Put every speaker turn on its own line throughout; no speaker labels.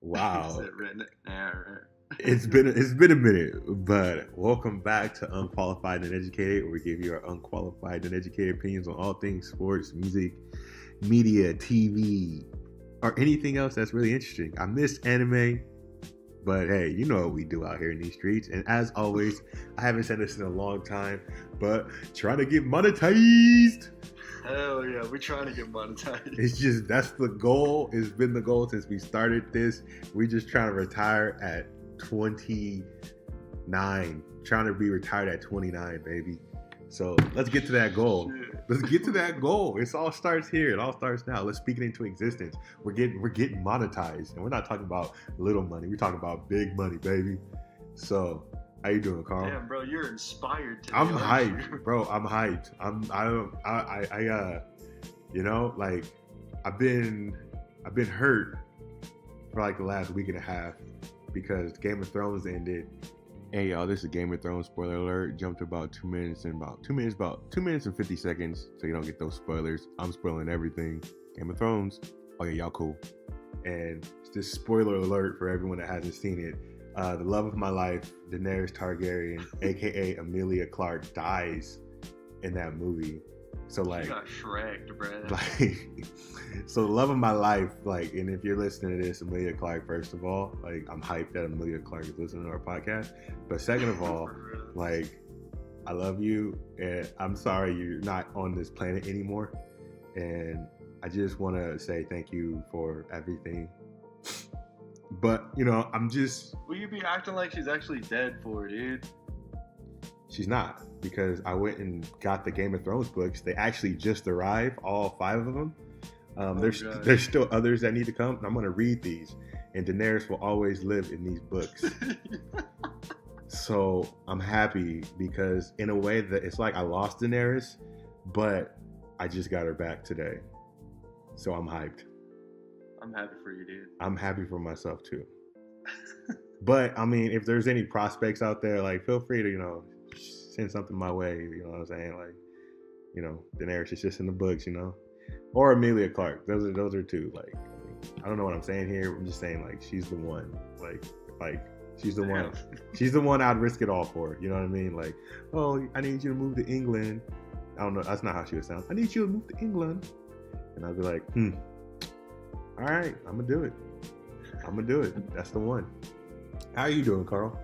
Wow,
Nah.
it's been a minute, but welcome back to Unqualified and Educated, where we give you our unqualified and educated opinions on all things sports, music, media, TV, or anything else that's really interesting. I miss anime, but hey, you know what we do out here in these streets. And as always, I haven't said this in a long time, but trying to get monetized.
Hell yeah, we're trying to get monetized.
It's just that's the goal. It's been the goal since we started this. We just trying to retire at 29. Trying to be retired at 29, baby. So let's get to that goal.
Shit.
Let's get to that goal. It all starts here. It all starts now. Let's speak it into existence. We're getting monetized, and we're not talking about little money. We're talking about big money, baby. So how you doing, Carl?
Damn, bro, you're inspired today.
I'm
aren't
hyped,
you?
bro. I'm hyped. You know, like I've been hurt for like the last week and a half because Game of Thrones ended. Hey y'all, this is Game of Thrones spoiler alert. Jumped to about 2 minutes and about 2 minutes and 50 seconds, so you don't get those spoilers. I'm spoiling everything. Game of Thrones. Oh yeah, y'all cool. And it's this spoiler alert for everyone that hasn't seen it. The love of my life, Daenerys Targaryen, aka Emilia Clarke, dies in that movie. So like,
You got shreked, bro.
like, so the love of my life, like, and if you're listening to this, Emilia Clarke, first of all, like, I'm hyped that Emilia Clarke is listening to our podcast. But second of all, like, I love you, and I'm sorry you're not on this planet anymore. And I just want to say thank you for everything. But you know,
Will you be acting like she's actually dead for, dude?
she's not, because I went and got the Game of Thrones books. They actually just arrived, all 5 of them.
God.
There's still others that need to come. And I'm gonna read these, and Daenerys will always live in these books. So I'm happy because in a way that it's like I lost Daenerys, but I just got her back today. So I'm hyped.
I'm happy for you, dude.
I'm happy for myself too. But I mean, if there's any prospects out there, like feel free to, you know, send something my way. You know what I'm saying? Like, you know, Daenerys is just in the books, you know, or Emilia Clarke. Those are two. Like, I don't know what I'm saying here. I'm just saying like she's the one. Like she's the one. She's the one I'd risk it all for. You know what I mean? Like, oh, I need you to move to England. I don't know. That's not how she would sound. I need you to move to England, and I'd be like, all right, I'm gonna do it. I'm gonna do it. That's the one. How are you doing, Carl?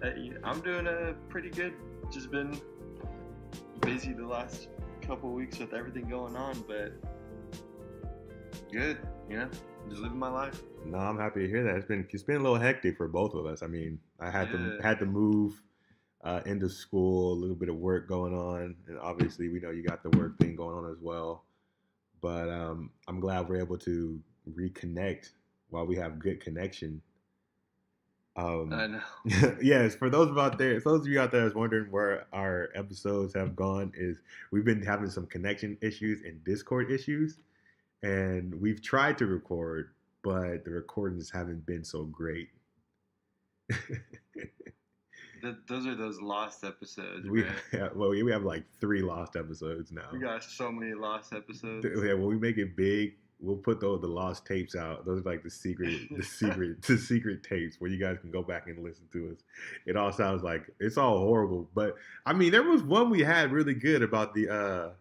I'm doing pretty good. Just been busy the last couple of weeks with everything going on, but good, you know, just living my life.
No, I'm happy to hear that. It's been a little hectic for both of us. I mean, I had to move into school, a little bit of work going on, and obviously we know you got the work thing going on as well. But I'm glad we're able to reconnect while we have good connection.
I know.
Yes, for those of you out there that's wondering where our episodes have gone, is we've been having some connection issues and Discord issues, and we've tried to record, but the recordings haven't been so great.
Those are those lost episodes,
we
man.
we have like 3 lost episodes now.
We got so many lost episodes.
Yeah, when we make it big, we'll put the lost tapes out. Those are like the secret tapes where you guys can go back and listen to us. It all sounds like it's all horrible, but I mean, there was one we had really good about the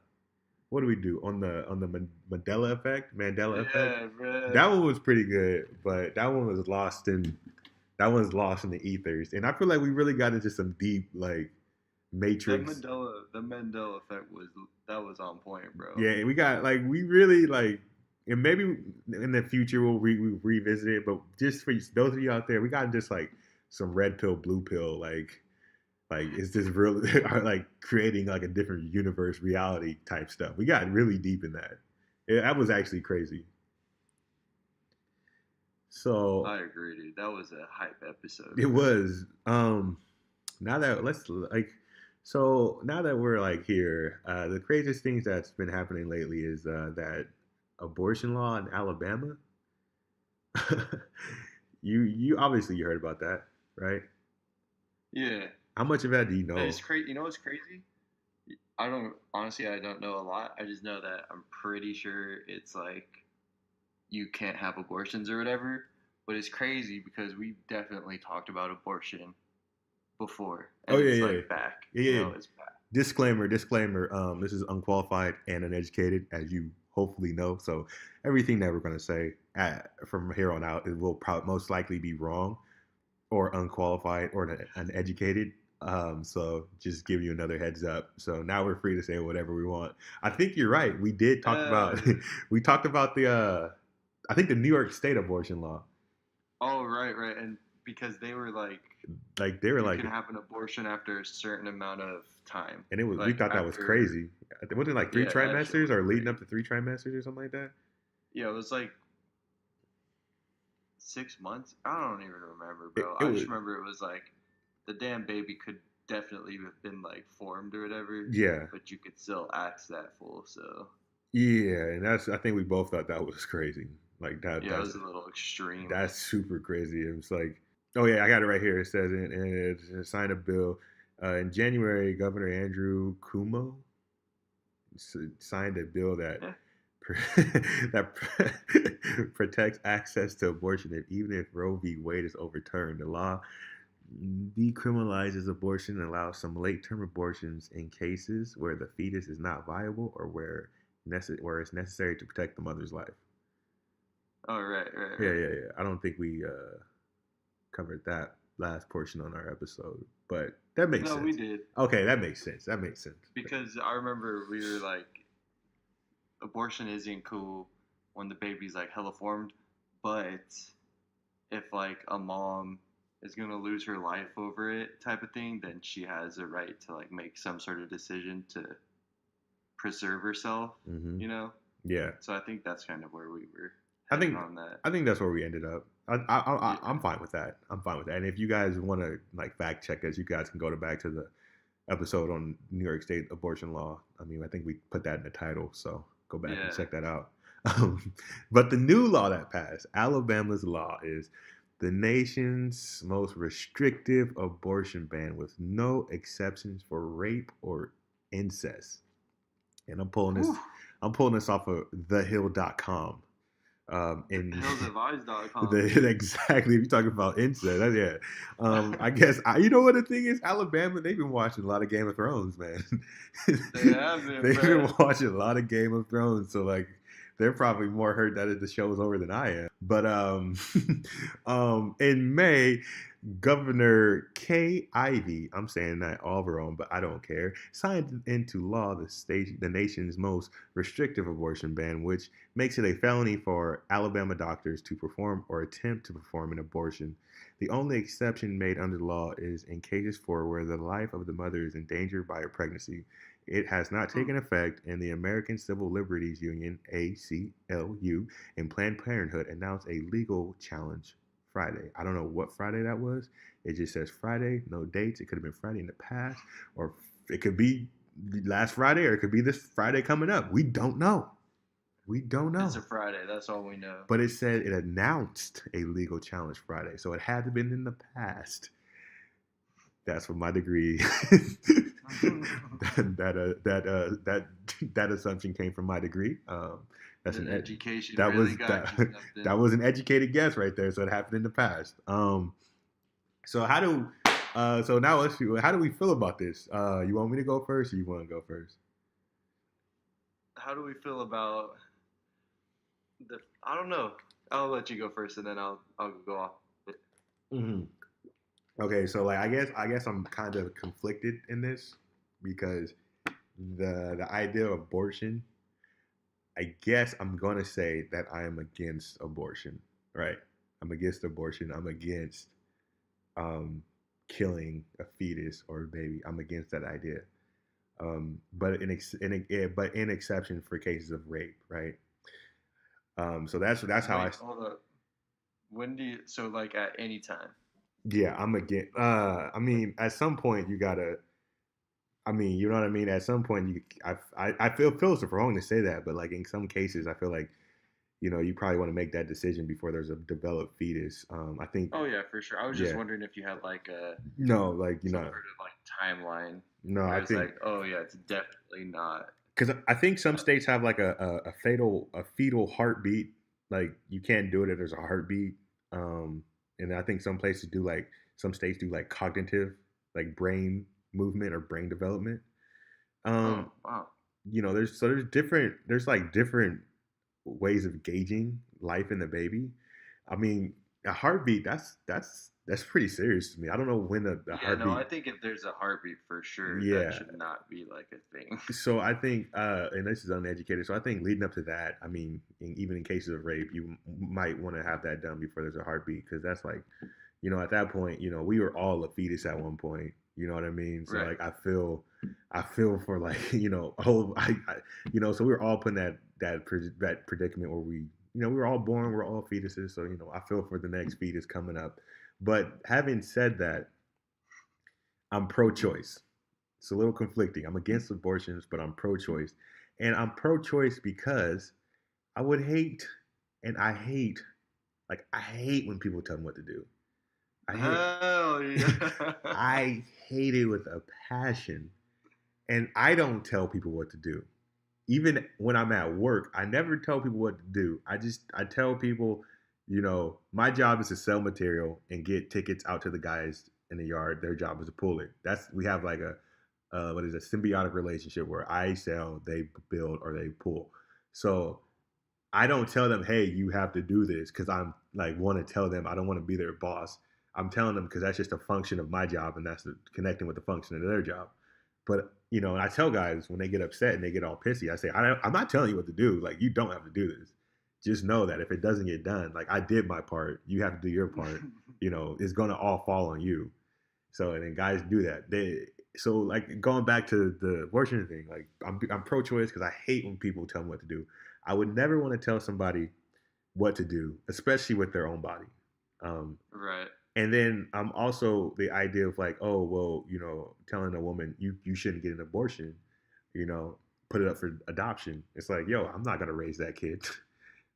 what do we do on the Mandela effect?
Yeah, bro.
That one was pretty good, but that one was lost in the ethers, and I feel like we really got into some deep like Matrix.
The Mandela effect was on point, bro.
Yeah, and we got like we really like, and maybe in the future we'll revisit it. But just for those of you out there, we got just like some red pill, blue pill, like is this real? Like creating like a different universe, reality type stuff. We got really deep in that. That was actually crazy. So
I agree, dude. That was a hype episode.
it was. Now that now that we're like here, the craziest things that's been happening lately is that abortion law in Alabama. you obviously you heard about that, right?
Yeah.
How much of that do you know?
It's crazy. You know what's crazy? I don't know a lot. I just know that I'm pretty sure it's like you can't have abortions or whatever. but it's crazy because we definitely talked about abortion before,
Oh
and
yeah,
it's
yeah,
like back.
yeah,
You
yeah.
know, it's back.
Disclaimer, disclaimer. This is unqualified and uneducated, as you hopefully know. So everything that we're going to say from here on out, it will probably most likely be wrong or unqualified or uneducated. So just give you another heads up. So now we're free to say whatever we want. I think you're right. We did talk about
Yeah.
we talked about the I think the New York State abortion law.
Oh, right, right, and because they were like,
Like they were
you
like,
can have an abortion after a certain amount of time,
and it was we
like
thought that was
after,
crazy. Wasn't it like three
yeah, that shit
trimesters
was
or leading
crazy.
up to three trimesters or something like that?
Yeah, it was like 6 months. I don't even remember,
It,
bro.
it
I
was
just remember it was like the damn baby could definitely have been like formed or whatever,
yeah.
but you could still act that full. So
Yeah, and that's I think we both thought that was crazy. Like
yeah, it was a little extreme.
that's super crazy. It was like, oh yeah, I got it right here. It says and it signed a bill in January. Governor Andrew Cuomo signed a bill that
Yeah.
that protects access to abortion, even if Roe v. Wade is overturned. The law decriminalizes abortion and allows some late-term abortions in cases where the fetus is not viable or where it's necessary to protect the mother's life.
Oh, right, right,
Yeah,
right.
yeah, yeah. I don't think we covered that last portion on our episode, but that makes
No, we
sense.
did,
Okay, that makes sense. That makes sense.
because I remember we were like, abortion isn't cool when the baby's like hella formed, but if like a mom is gonna lose her life over it type of thing, then she has a right to like make some sort of decision to preserve herself,
Mm-hmm.
you know?
Yeah,
So I think that's kind of where we were
I
headed
think
on that.
I think that's where we ended up.
Yeah.
I'm fine with that. I'm fine with that. And if you guys want to like fact check us, you guys can go back to the episode on New York State abortion law. I mean, I think we put that in the title, so go back and
Yeah.
check that out. But the new law that passed, Alabama's law, is the nation's most restrictive abortion ban with no exceptions for rape or incest. And
Whew.
I'm pulling this off of thehill.com. And
Hillsadvice.com.
exactly, if you're talking about incest, yeah. I guess you know what the thing is, Alabama, they've been watching a lot of Game of Thrones, man.
They have been,
They've been
bro.
watching a lot of Game of Thrones, so like they're probably more hurt that the show's over than I am. But in May, Governor Kay Ivey, I'm saying that all wrong, but I don't care, signed into law the nation's most restrictive abortion ban, which makes it a felony for Alabama doctors to perform or attempt to perform an abortion. The only exception made under the law is in cases for where the life of the mother is endangered by a pregnancy. It has not taken effect, and the American Civil Liberties Union (ACLU) and Planned Parenthood announced a legal challenge Friday. I don't know what Friday that was. It just says Friday, no dates. It could have been Friday in the past, or it could be last Friday, or it could be this Friday coming up. We don't know. We don't know.
It's a Friday. That's all we know.
But it said it announced a legal challenge Friday, so it had to have been in the past. That's what my degree. that assumption came from my degree. That's
an education
that
really
was
got you something.
that was an educated guess right there. So it happened in the past. So how do so now let's see, how do we feel about this? You want me to go first, or you want to go first?
How do we feel about the? I don't know. I'll let you go first, and then I'll go off.
Mm-hmm. Okay, so like I guess I'm kind of conflicted in this because the idea of abortion, I guess I'm gonna say that I am against abortion, right? I'm against abortion. I'm against killing a fetus or a baby. I'm against that idea. But in exception for cases of rape, right? So that's how
Wait, hold up. When do you? So like at any time.
yeah, I'm against. I mean, at some point you gotta. I mean, you know what I mean. At some point, I feel so wrong to say that, but like in some cases, I feel like you probably want to make that decision before there's a developed fetus. I think.
Oh yeah, for sure. I was just
Yeah.
wondering if you had like a
No, like
some sort of like timeline
No,
where
I
it's
think
like, oh yeah, it's definitely not.
because I think some states have like a fetal heartbeat. Like you can't do it if there's a heartbeat. And I think some places do like some states do like cognitive, like brain movement or brain development.
Oh
Um,
wow.
there's like different ways of gauging life in the baby. I mean, a heartbeat that's pretty serious to me. I don't know when the
Yeah, no, I
heartbeat.
think if there's a heartbeat for sure, that
Yeah.
should not be like a thing.
So I think, and this is uneducated. So I think leading up to that, I mean, even in cases of rape, you might want to have that done before there's a heartbeat because that's like, at that point, we were all a fetus at one point. You know what I mean? So
Right.
like, I feel for like, oh, so we were all put in that predicament where we were all born, we're all fetuses. So I feel for the next fetus coming up. But having said that, I'm pro-choice. It's a little conflicting. I'm against abortions, but I'm pro-choice, and I'm pro-choice because I would hate, and I hate when people tell me what to do. I hate,
Hell yeah.
I hate it with a passion, and I don't tell people what to do. Even when I'm at work, I never tell people what to do. I tell people, my job is to sell material and get tickets out to the guys in the yard. Their job is to pull it. We have like a what is a symbiotic relationship where I sell, they build, or they pull. So I don't tell them, hey, you have to do this because I'm like want to tell them I don't want to be their boss. I'm telling them because that's just a function of my job and that's connecting with the function of their job. But and I tell guys when they get upset and they get all pissy, I say, I'm not telling you what to do. Like you don't have to do this. Just know that if it doesn't get done, like I did my part, you have to do your part. It's gonna all fall on you. So and then guys do that. So like going back to the abortion thing, like I'm pro-choice because I hate when people tell me what to do. I would never want to tell somebody what to do, especially with their own body. Um,
Right.
and then I'm also the idea of like, oh well, telling a woman you shouldn't get an abortion, you know, put it up for adoption. It's like, yo, I'm not gonna raise that kid.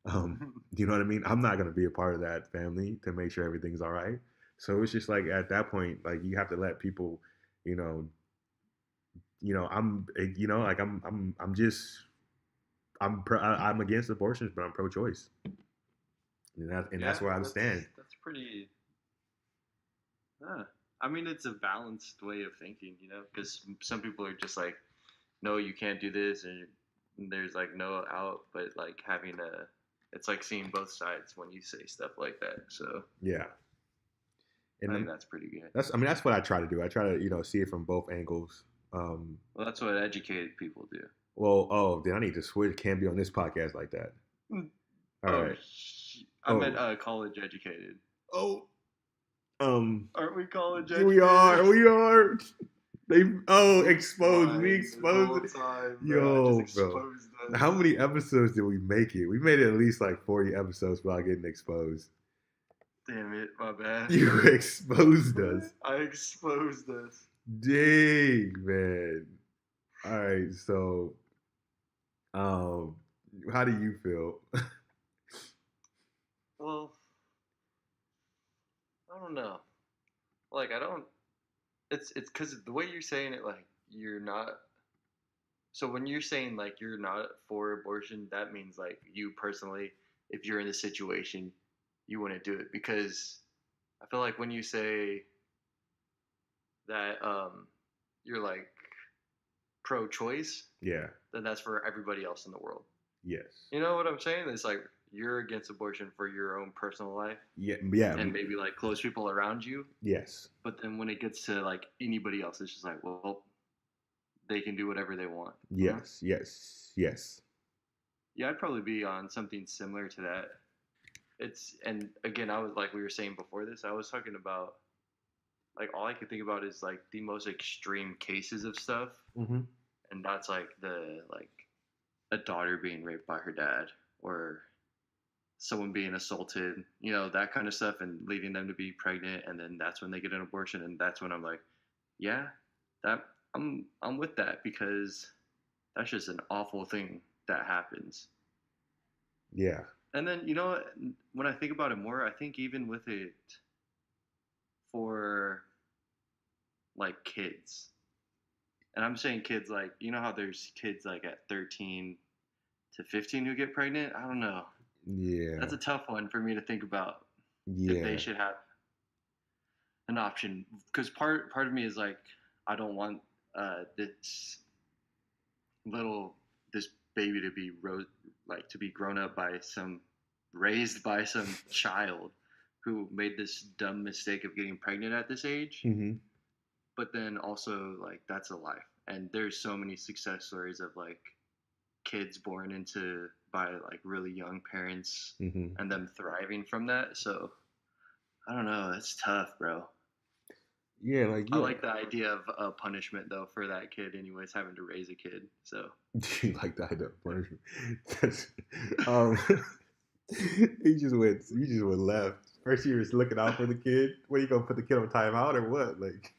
You know what I mean? I'm not gonna be a part of that family to make sure everything's all right. So it's just like at that point, like you have to let people, you know, like I'm just I'm against abortions, but I'm pro-choice, and
Yeah,
that's where I stand.
that's pretty. Yeah. I mean, it's a balanced way of thinking, because some people are just like, no, you can't do this, and there's like no out, but like it's like seeing both sides when you say stuff like that. So
Yeah,
I
and
think that's pretty good.
that's what I try to do. I try to see it from both angles. Um,
Well, that's what educated people do.
well, oh, then I need to switch. Can't be on this podcast like that.
Mm.
All
Oh,
right.
I meant
Oh,
college educated.
oh,
Aren't we college
we
educated?
are, we are. They exposed. We
Lying this
exposed
whole
it.
time, bro. Just
Yo, bro.
exposed
How
us.
many episodes did we make it? We made it at least like 40 episodes without getting exposed.
Damn it, my bad.
You exposed us.
I exposed us.
Dang, man. All right, so um how do you feel?
Well, I don't know. Like, I don't. It's because the way you're saying it, like you're not. So when you're saying like you're not for abortion, that means like you personally, if you're in the situation, you wouldn't do it because I feel like when you say that you're like pro-choice,
Yeah.
then that's for everybody else in the world.
Yes.
You know what I'm saying? It's like you're against abortion for your own personal life
Yeah, yeah.
and maybe like close people around you.
Yes.
But then when it gets to like anybody else, it's just like, well, they can do whatever they want.
Yes. Yes. Yes.
Yeah, I'd probably be on something similar to that. And again, I was like we were saying before this, I was talking about like all I could think about is like the most extreme cases of stuff,
Mm-hmm.
and that's like the like a daughter being raped by her dad or someone being assaulted, that kind of stuff, and leading them to be pregnant, and then that's when they get an abortion, and that's when I'm like, yeah, that I'm with that because that's just an awful thing that happens.
Yeah.
And then when I think about it more, I think even with it for like kids, and I'm saying kids like how there's kids like at 13 to 15 who get pregnant. I don't know.
Yeah.
That's a tough one for me to think about. if they
Yeah.
should have an option. Because part of me is like, I don't want this little this baby to be to be grown up by some raised by some child who made this dumb mistake of getting pregnant at this age.
Hmm.
But then also like that's a life, and there's so many success stories of like kids born into by like really young parents
Hmm.
and them thriving from that. So I don't know, that's tough, bro.
Yeah, like
I
yeah.
like the idea of a punishment though for that kid, anyways, having to raise a kid. So
Like that idea of punishment. That's, um, you just went left. First you was looking out for the kid. What, you gonna put the kid on timeout or what? Like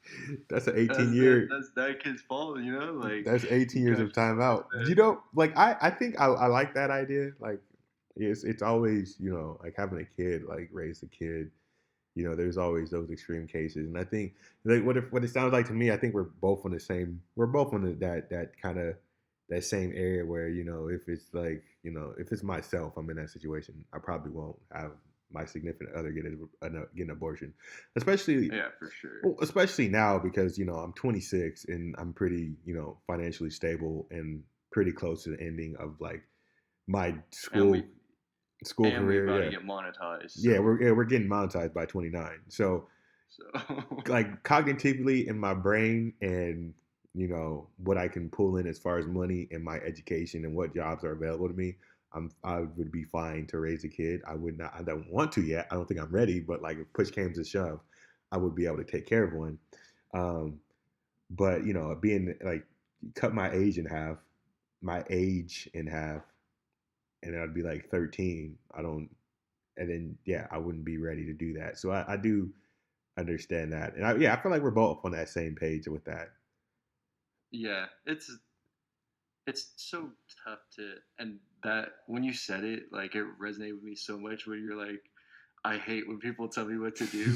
that's an 18 year
that's that kid's fault, you know. Like
that's 18
you
years
got
of
yourself
timeout.
in
You know, like I think I like that idea. Like it's always, like having a kid, like raise a kid. There's always those extreme cases, and I think like what it sounds like to me, I think we're both on that kind of that same area where if it's like if it's myself, I'm in that situation, I probably won't have my significant other get an abortion, especially
yeah, for sure.
well, especially now because I'm 26 and I'm pretty financially stable and pretty close to the ending of like my
And
school
we
career.
about to
Yeah,
get monetized,
yeah,
so
we're getting monetized by 29. So
so
like cognitively in my brain and what I can pull in as far as money and my education and what jobs are available to me, I would be fine to raise a kid. I don't want to yet. I don't think I'm ready, but like if push came to shove, I would be able to take care of one. Um, but being like cut my age in half, and I'd be like 13. I don't, and then yeah, I wouldn't be ready to do that. So I do understand that, and yeah, I feel like we're both on that same page with that.
yeah, it's so tough to, and that when you said it, like it resonated with me so much when you're like, I hate when people tell me what to do.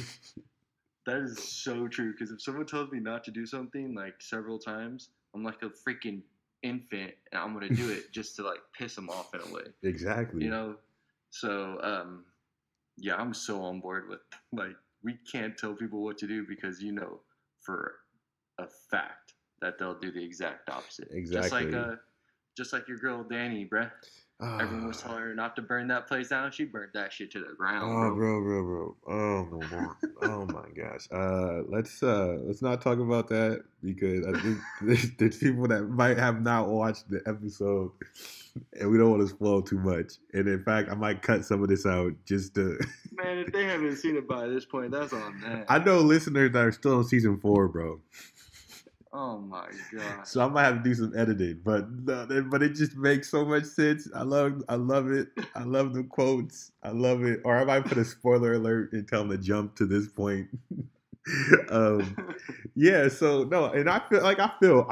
That is so true, because if someone tells me not to do something like several times, I'm like a freaking infant and I'm gonna do it just to like piss them off in a way, you
Exactly.
know. So yeah, I'm so on board with like we can't tell people what to do because for a fact that they'll do the exact opposite.
Exactly.
Just like your girl Danny, bruh. Everyone was
Ah.
telling her not to burn that place down. She burnt that shit to the ground,
Oh,
bro.
bro. Oh my god. Oh my gosh. Let's not talk about that because I think there's people that might have not watched the episode, and we don't want to spoil too much. And in fact, I might cut some of this out just to.
Man, if they haven't seen it by this point, that's on
I
them.
know listeners that are still on season 4, bro.
Oh my
So I
gosh.
might have to do some editing, but but it just makes so much sense. I love it. I love the quotes. I love it. Or I might put a spoiler alert and tell them to jump to this point. um, yeah. So no, and I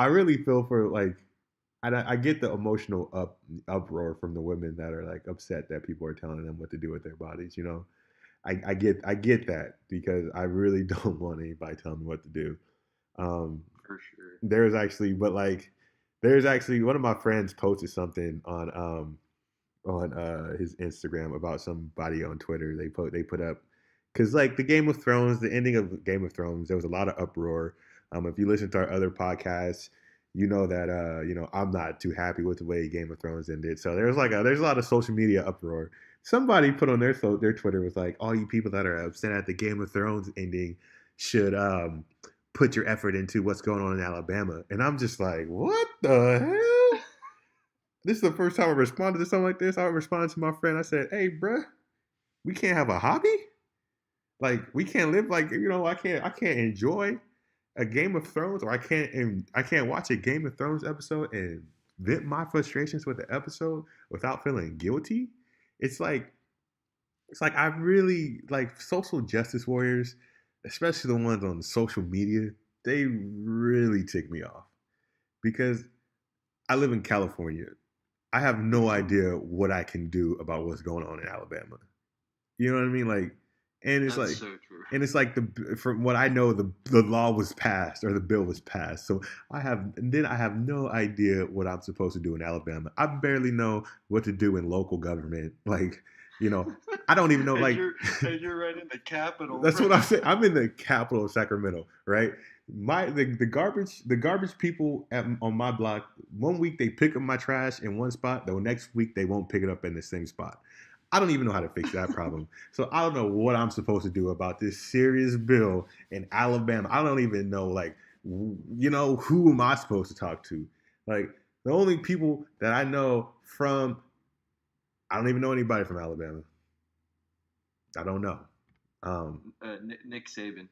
really feel for like, and I get the emotional uproar from the women that are like upset that people are telling them what to do with their bodies. I get that because I really don't want anybody telling me what to do. Um,
For sure.
there's actually, but like, there's actually one of my friends posted something on his Instagram about somebody on Twitter. They put up because like the Game of Thrones, the ending of Game of Thrones, there was a lot of uproar. If you listen to our other podcasts, you know that I'm not too happy with the way Game of Thrones ended. So there's a lot of social media uproar. Somebody put on their Twitter was like, all you people that are upset at the Game of Thrones ending should put your effort into what's going on in Alabama. And I'm just like, what the hell? This is the first time I responded to something like this. I responded to my friend. I said, "Hey, bruh, we can't have a hobby. Like, we can't live like I can't enjoy a Game of Thrones, or I can't watch a Game of Thrones episode and vent my frustrations with the episode without feeling guilty. It's like I really like social justice warriors, especially the ones on social media. They really tick me off because I live in California. I have no idea what I can do about what's going on in Alabama. You know what I mean? Like, and it's
That's
like,
so true.
and it's like from what I know, the law was passed or the bill was passed. So I have no idea what I'm supposed to do in Alabama. I barely know what to do in local government. Like, You know, I don't even know
and
like.
you're right in the capital,
That's
bro.
what I'm saying. I'm in the capital of Sacramento, right? The garbage people on my block. One week they pick up my trash in one spot. The next week they won't pick it up in the same spot. I don't even know how to fix that problem. So I don't know what I'm supposed to do about this serious bill in Alabama. I don't even know, like, who am I supposed to talk to? Like, the only people that I know from, I don't even know anybody from Alabama. I don't know. Um,
Nick Saban.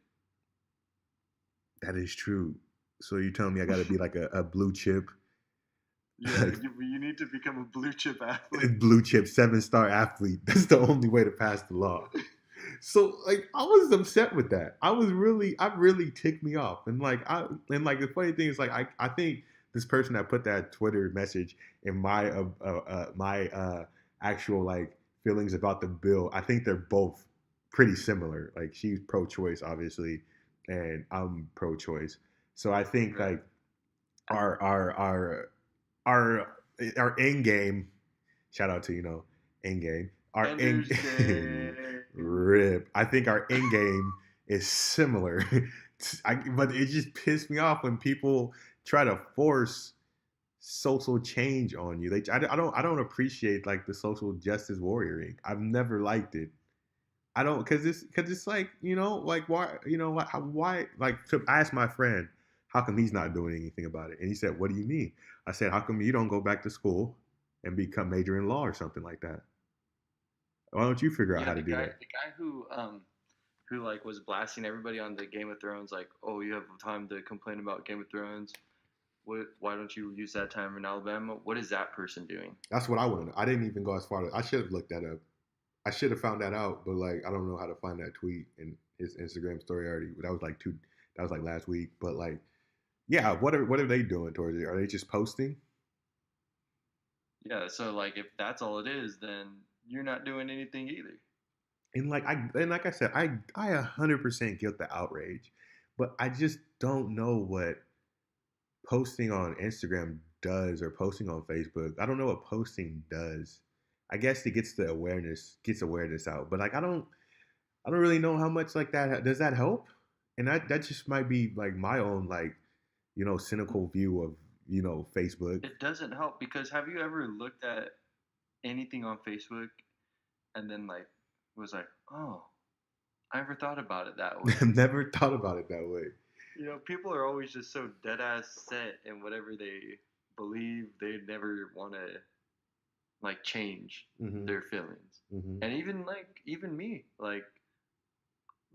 that is true. So you telling me I got to be like a blue chip,
Yeah, you need to become a blue chip athlete.
blue chip 7-star athlete? That's the only way to pass the law. So like I was upset with that. I really ticked me off. And the funny thing is like I think this person that put that Twitter message in my actual like feelings about the bill, I think they're both pretty similar. Like she's pro-choice obviously, and I'm pro-choice. So I think
Right.
like our our our our our end game, shout out to end game, our
Ender's
end
Game.
rip. I think our end game is similar. But it just pissed me off when people try to force social change on you. I don't appreciate like the social justice warrioring. I've never liked it. I don't, because it's like, like why, why, like, to ask my friend, how come he's not doing anything about it? And he said, what do you mean? I said, how come you don't go back to school and become major in law or something like that? Why don't you figure out
Yeah,
how to do that?
the guy who like was blasting everybody on the Game of Thrones, like, oh, you have time to complain about Game of Thrones. Why don't you use that time in Alabama? What is that person doing?
That's what I want to know. I didn't even go as far as, I should have looked that up. I should have found that out, but like, I don't know how to find that tweet in his Instagram story already. That was like last week. But like, yeah, what are they doing towards it? Are they just posting?
Yeah, so like if that's all it is, then you're not doing anything either.
And like I said, I 100% get the outrage, but I just don't know what posting on Instagram does or posting on Facebook. I don't know what posting does. I guess it gets awareness out, but like I don't really know how much like that does that help. And that just might be like my own like cynical view of Facebook.
It doesn't help because have you ever looked at anything on Facebook and then like was like, oh, I never thought about it that way.
I've never thought about it that way.
People are always just so dead ass set in whatever they believe. They never want to like change
Mm-hmm.
their feelings.
Mm-hmm.
And even me, like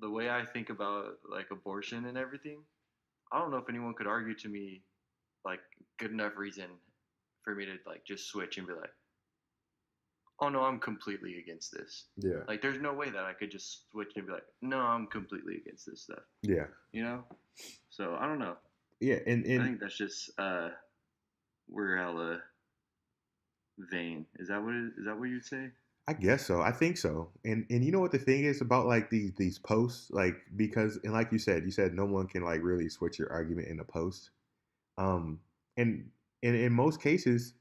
the way I think about like abortion and everything, I don't know if anyone could argue to me like good enough reason for me to like just switch and be like, oh no, I'm completely against this.
Yeah.
Like there's no way that I could just switch and be like, no, I'm completely against this stuff.
Yeah.
So I don't know.
Yeah.
I
And
think that's just we're hella vain. Is that what you'd say?
I guess so. I think so. And you know what the thing is about like these posts, like because and like you said no one can like really switch your argument in a post. Um and in most cases,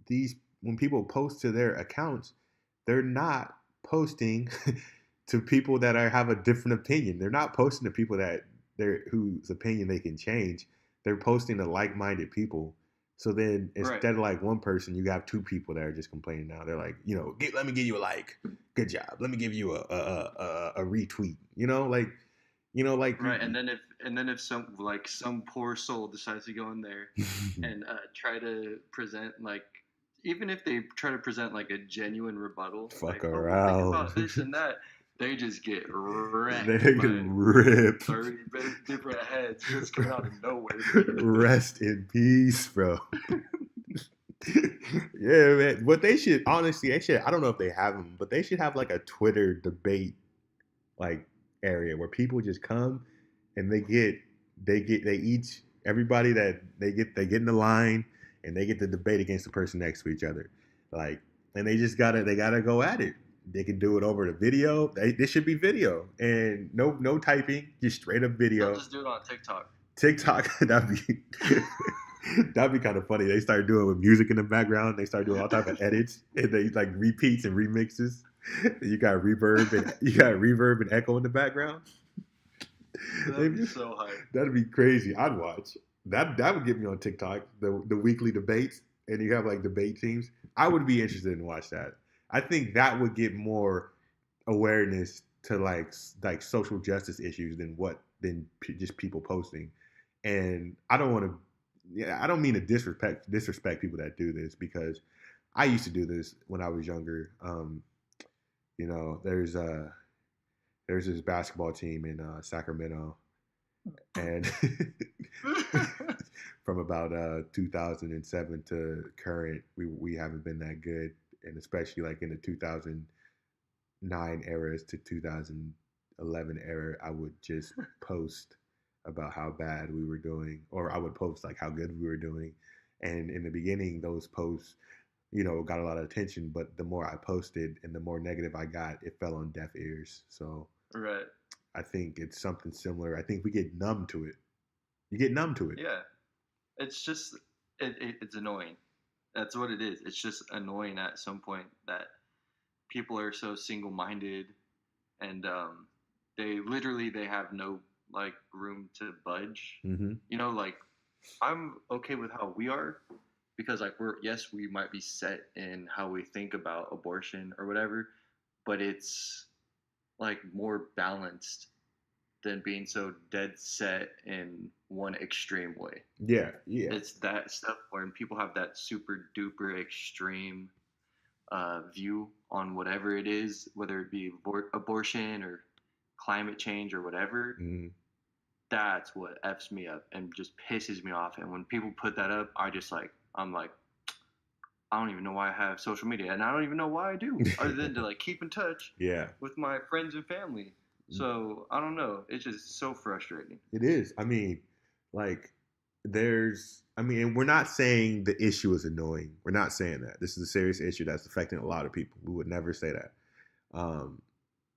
these when people post to their accounts, they're not posting to people that have a different opinion. They're not posting to people that they're whose opinion they can change. They're posting to like-minded people. So then
Right.
instead of like one person, you have two people that are just complaining now. They're like, let me give you a like. Good job. Let me give you a retweet.
Right. And then if some poor soul decides to go in there and try to present like even if they try to present like a genuine rebuttal,
fuck
like, oh, well, think about
around.
this and that, they just get
They
wrecked
get
by
ripped.
30 different heads just coming out of nowhere.
Rest in peace, bro. Yeah, man. But they should honestly, I don't know if they have them, but they should have like a Twitter debate like area where people just come and they each everybody that they get in the line and they get to debate against the person next to each other. Like, and they gotta go at it. They can do it over the video. This should be video and no typing, just straight up
They'll
video.
just do it on TikTok.
TikTok, that'd be kind of funny. They start doing with music in the background. They start doing all type of edits and they like repeats and remixes. You got reverb and echo in the background.
That'd be so hype.
That'd be crazy. I'd watch. That would get me on TikTok. The weekly debates, and you have like debate teams. I would be interested in watch that. I think that would get more awareness to like social justice issues than just people posting. And I don't want to. Yeah, I don't mean to disrespect people that do this because I used to do this when I was younger. You know, there's this basketball team in Sacramento, and from about 2007 to current, we haven't been that good, and especially like in the 2009 eras to 2011 era, I would just post about how bad we were doing, or I would post like how good we were doing, and in the beginning, those posts, got a lot of attention, but the more I posted and the more negative I got, it fell on deaf ears. So
Right.
I think it's something similar. I think we get numb to it. You get numb to it.
Yeah. It's just it's annoying. That's what it is. It's just annoying at some point that people are so single-minded and they have no like room to budge.
Mm-hmm.
Like I'm okay with how we are because like we might be set in how we think about abortion or whatever, but it's like more balanced than being so dead set in one extreme way.
Yeah, yeah.
It's that stuff when people have that super duper extreme view on whatever it is, whether it be abortion or climate change or whatever.
Mm-hmm.
That's what f's me up and just pisses me off. And when people put that up, I'm like, I don't even know why I have social media, and I don't even know why I do, other than to like keep in touch
Yeah.
with my friends and family. So I don't know. It's just so frustrating.
It is. I mean, like, and we're not saying the issue is annoying. We're not saying that. This is a serious issue that's affecting a lot of people. We would never say that.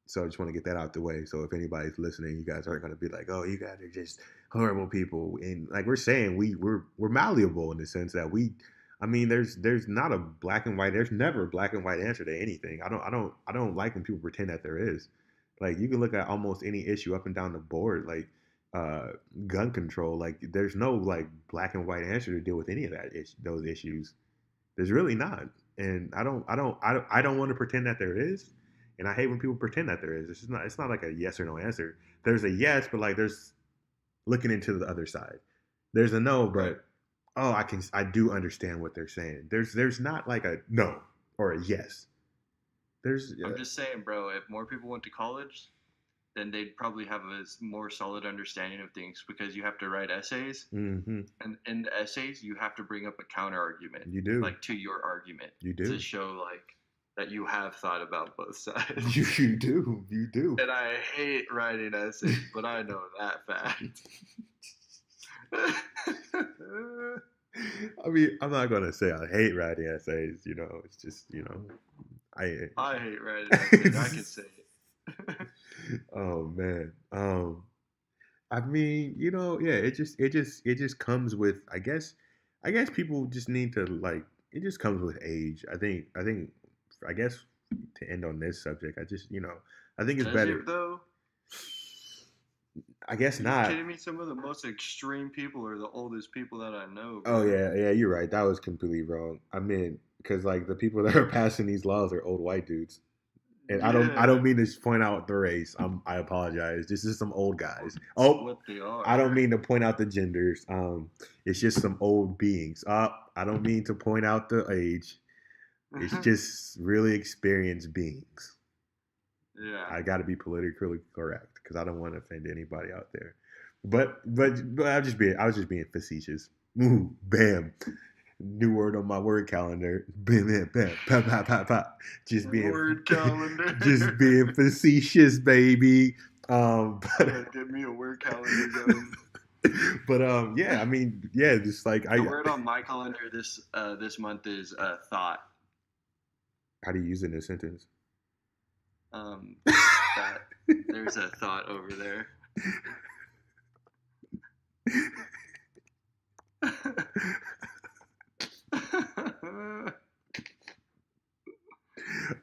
So I just want to get that out the way. So if anybody's listening, you guys aren't going to be like, "Oh, you guys are just horrible people." And like we're saying, we're malleable in the sense that there's not a black and white. There's never a black and white answer to anything. I don't like when people pretend that there is. Like you can look at almost any issue up and down the board, like gun control. Like there's no like black and white answer to deal with any of those issues. There's really not, and I don't want to pretend that there is, and I hate when people pretend that there is. It's not like a yes or no answer. There's a yes, but like there's looking into the other side. There's a no, but I do understand what they're saying. There's not like a no or a yes.
I'm just saying, bro, if more people went to college, then they'd probably have a more solid understanding of things because you have to write essays.
Mm-hmm.
And in the essays, you have to bring up a counter argument.
You do.
Like to your argument.
You do.
To show like that you have thought about both sides.
You do. You do.
And I hate writing essays, but I know that fact.
I mean, I'm not gonna say I hate writing essays. It's just I
hate writing essays. I can say it.
Oh man. I mean, yeah. It just comes with. I guess people just need to like. It just comes with age. I guess to end on this subject, I think it's better.
Though?
I guess
Are
not.
You kidding me? Some of the most extreme people are the oldest people that I know. Bro.
Oh yeah, you're right. That was completely wrong. I mean, because like the people that are passing these laws are old white dudes, and I don't mean to point out the race. I apologize. This is some old guys.
What they are.
I don't mean to point out the genders. It's just some old beings. I don't mean to point out the age. It's just really experienced beings.
Yeah.
I got to be politically correct because I don't want to offend anybody out there. But I was just being facetious. Ooh, bam. New word on my word calendar. Bam, bam, bam, pop, pop, pop, pop. Just being
word calendar.
Just being facetious, baby.
Give me a word calendar, guys.
But yeah, I mean, yeah, just like
the word on my calendar this month is thought.
How do you use it in a sentence?
That there's a thought over there.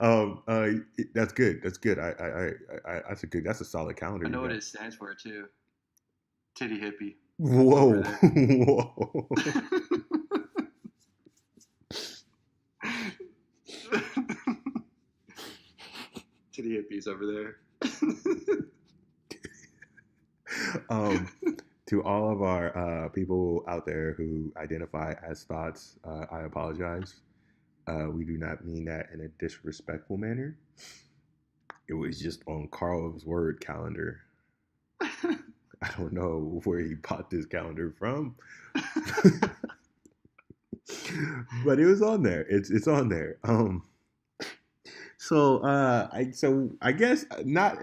That's good. That's good. That's a good. That's a solid calendar
I
you
know what
got.
it stands for too. Titty hippie over
Whoa,
there.
whoa.
Titty hippies over there.
um, to all of our people out there who identify as thoughts, I apologize. We do not mean that in a disrespectful manner. It was just on Carl's word calendar. I don't know where he bought this calendar from, but it was on there. It's on there. I guess not.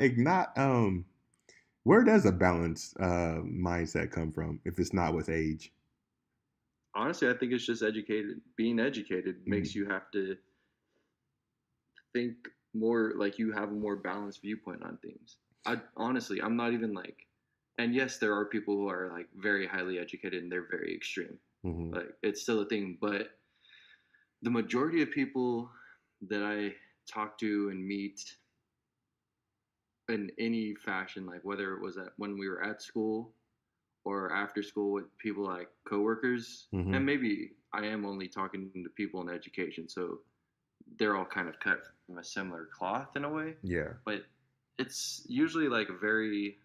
Where does a balanced mindset come from if it's not with age?
Honestly, I think it's just educated. Being educated makes
Mm,
you have to think more, like you have a more balanced viewpoint on things. I honestly, I'm not even like, and yes, there are people who are like very highly educated and they're very extreme.
mm-hmm.
Like it's still a thing, but the majority of people that I talk to and meet in any fashion, like whether it was when we were at school or after school with people like coworkers,
Mm-hmm.
and maybe I am only talking to people in education, so they're all kind of cut from a similar cloth in a way.
Yeah.
But it's usually like a very,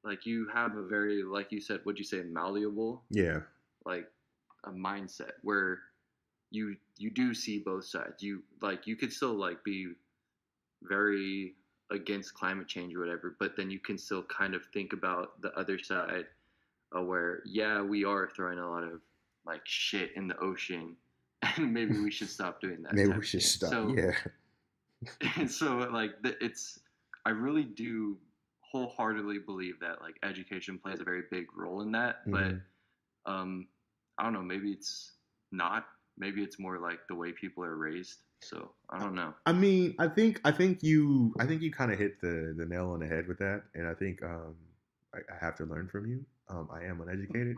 like you have a very, like you said, what'd you say, malleable,
Yeah.
like a mindset where you do see both sides. You like you could still like be very against climate change or whatever, but then you can still kind of think about the other side, where yeah, we are throwing a lot of like shit in the ocean, and maybe we should stop doing that
Maybe
type
we
of
should
thing.
stop.
So,
Yeah.
and so like it's, I really do wholeheartedly believe that like education plays a very big role in that,
Mm-hmm.
but um, I don't know, maybe it's not. Maybe it's more like the way people are raised. So I don't know.
I mean, I think you kind of hit the nail on the head with that, and I think I have to learn from you. I am uneducated,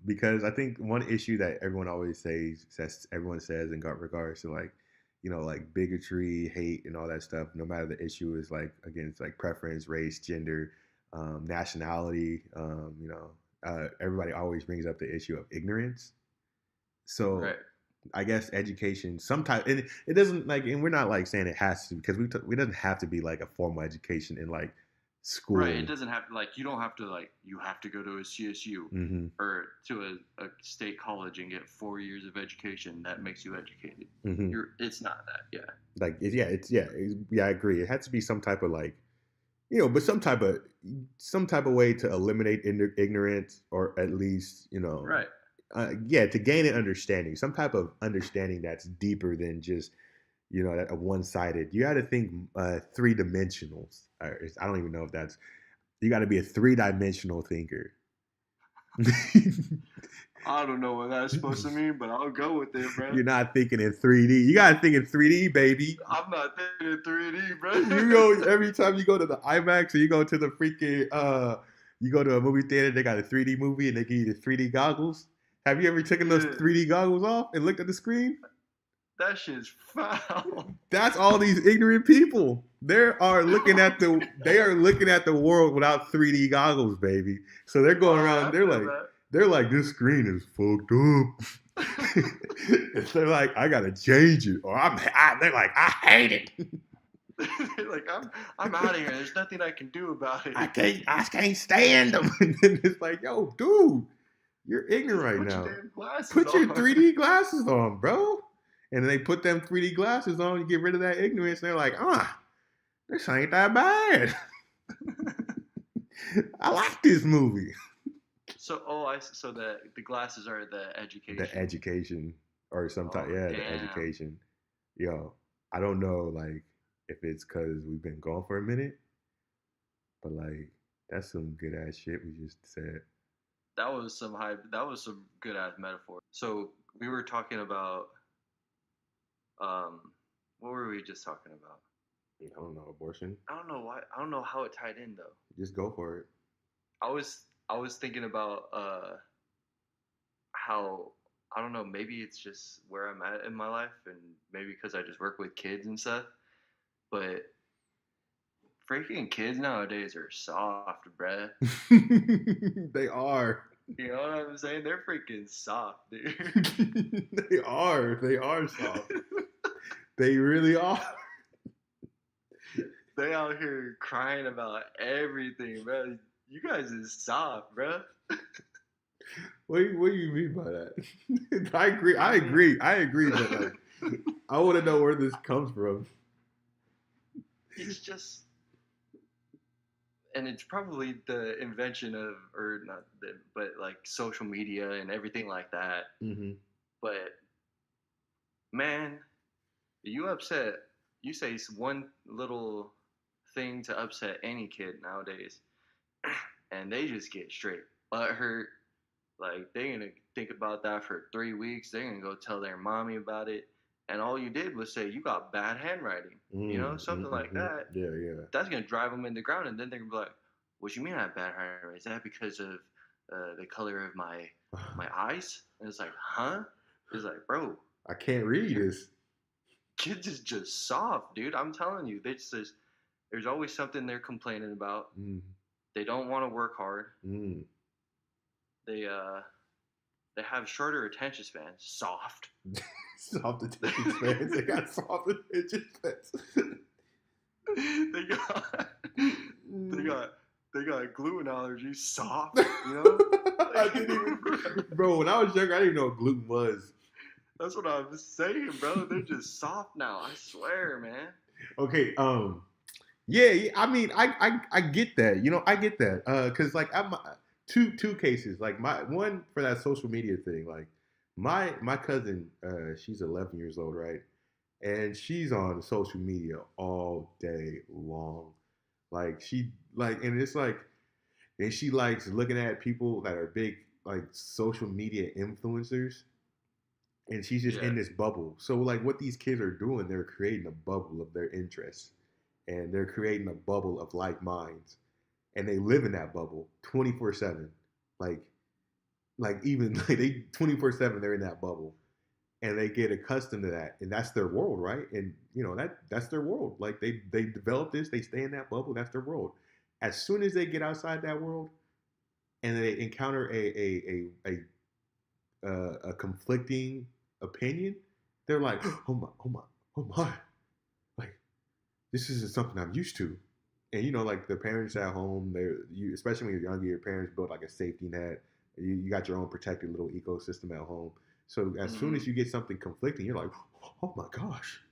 because I think one issue that everyone says in regards to like, like bigotry, hate, and all that stuff. No matter the issue is like against like preference, race, gender, nationality. Everybody always brings up the issue of ignorance. So
Right.
I guess education sometimes, and it doesn't like, and we're not like saying it has to, because we doesn't have to be like a formal education in like
Right. It
school.
doesn't have to, like, you don't have to like, you have to go to a CSU
Mm-hmm.
or to a state college and get 4 years of education that makes you educated.
Mm-hmm.
It's not that. Yeah.
Like yeah, I agree. It has to be some type of like, but some type of way to eliminate ignorance, or at least
Right.
to gain an understanding, some type of understanding that's deeper than just that a one-sided. You got to think three-dimensionals. I don't even know if that's. You got to be a three-dimensional thinker.
I don't know what that's supposed to mean, but I'll go with it, bro.
You're not thinking in 3D. You got to think in 3D, baby.
I'm not thinking in 3D,
You go
bro.
every time you go to the IMAX, or you go to the freaking you go to a movie theater. They got a 3D movie, and they give you the 3D goggles. Have you ever taken those
Yeah,
3D goggles off and looked at the screen?
that shit's foul.
That's all these ignorant people. They are looking at the world without 3D goggles, baby. So they're going
All right,
around.
I feel that.
They're like, this screen is fucked up. They're like, I gotta change it, or they're like, I hate it.
Like I'm out of here. There's nothing I can do about it.
I can't stand them. And then it's like, yo, dude, you're ignorant
Just
right
put your
now.
damn glasses
Put your
on.
3D glasses on, bro. And then they put them 3D glasses on, you get rid of that ignorance, and they're like, this ain't that bad. I like this movie.
So so the glasses are the education.
The education, or sometimes,
Oh
yeah, the
damn.
education. Yo, I don't know, like, if it's because we've been gone for a minute, but like, that's some good ass shit we just said.
That was some hype. That was some good ass metaphor. So we were talking about um, what were we just talking about?
I don't know, abortion.
I don't know why. I don't know how it tied in though.
Just go for it.
I was thinking about how I don't know, maybe it's just where I'm at in my life, and maybe because I just work with kids and stuff. But freaking kids nowadays are soft, bruh.
They are.
You know what I'm saying? They're freaking soft, dude.
They are. They are soft. They really are.
They out here crying about everything, bro. You guys is soft, bro.
What do you mean by that? I agree. I
I mean,
agree. I agree. But like, I want to know where this comes from.
it's just, and it's probably the invention of, or not the, but like social media and everything like that.
Mm-hmm.
But man, you upset, you say one little thing to upset any kid nowadays, and they just get straight butthurt. Like they're gonna think about that for 3 weeks. They're gonna go tell their mommy about it, and all you did was say you got bad handwriting. You know, something like
Mm-hmm.
that.
Yeah, yeah.
That's gonna drive them in the ground, and then they're gonna be like, "What you mean I have bad handwriting? Is that because of the color of my eyes?" And it's like, "Huh?" It's like, bro,
I can't read
your
this.
kids is just soft, dude. I'm telling you, there's always something they're complaining about.
Mm,
They don't want to work hard.
mm.
They uh they have shorter attention spans. Soft.
Soft attention spans. They got soft attention spans.
they got they
Mm.
got they got gluten allergies. Soft. You know.
I didn't even, bro. When I was younger, I didn't know what gluten was.
That's what I'm saying, bro. They're just soft now. I swear, man.
Okay, yeah, yeah, I mean, I get that. You know, I get that. Cause like I'm two cases. Like my one for that social media thing. Like my cousin, she's 11 years old, right? And she's on social media all day long. Like she like, and it's like, and she likes looking at people that are big like social media influencers, and she's just
Yeah.
in this bubble. So like, what these kids are doing, they're creating a bubble of their interests, and they're creating a bubble of like minds, and they live in that bubble 24/7. Like even like they 24/7 they're in that bubble, and they get accustomed to that, and that's their world, right? And you know that's their world. Like they develop this, they stay in that bubble. That's their world. As soon as they get outside that world and they encounter a conflicting opinion, they're like, oh my, oh my, oh my, like this isn't something I'm used to. And you know, like the parents at home, especially when you're younger, your parents build like a safety net. You got your own protected little ecosystem at home. So as soon
Mm-hmm.
as you get something conflicting, you're like, oh my gosh,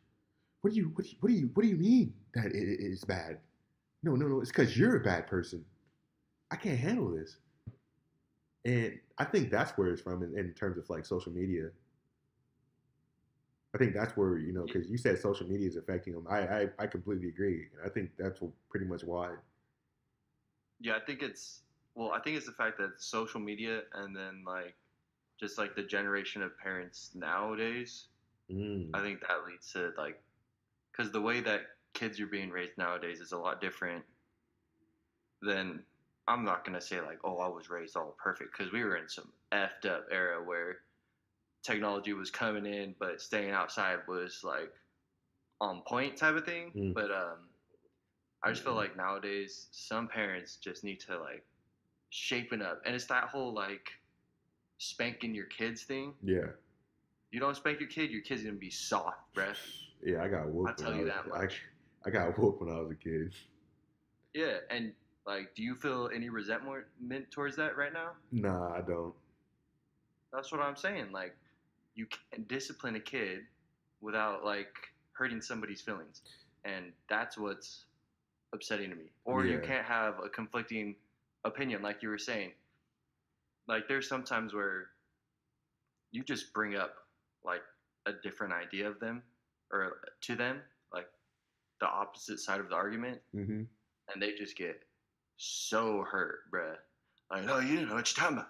what do you mean that it's bad? No, no, no, it's because you're a bad person. I can't handle this. And I think that's where it's from in terms of like social media. I think that's where, you know, because you said social media is affecting them. I completely agree. I think that's pretty much why.
Yeah, I think it's I think it's the fact that social media and then like just like the generation of parents nowadays.
Mm.
I think that leads to like because the way that kids are being raised nowadays is a lot different than I'm not gonna say like I was raised all perfect because we were in some effed up era where technology was coming in but staying outside was like on point type of thing.
Mm.
But I just feel like nowadays some parents just need to like shapen up, and it's that whole like spanking your kids thing.
Yeah.
You don't spank your kid's gonna be soft, bruh.
Yeah, I got
I
whooped when
tell
I
you
was
that much.
I got whooped when I was a kid.
Yeah, and like, do you feel any resentment towards that right now?
Nah, I don't.
That's what I'm saying. Like, you can't discipline a kid without like hurting somebody's feelings, and that's what's upsetting to me. Or you
Yeah.
can't have a conflicting opinion, like you were saying. Like, there's sometimes where you just bring up like a different idea of them or to them, like the opposite side of the argument,
Mm-hmm.
and they just get so hurt, bruh. Like, no, you didn't know what you're talking about.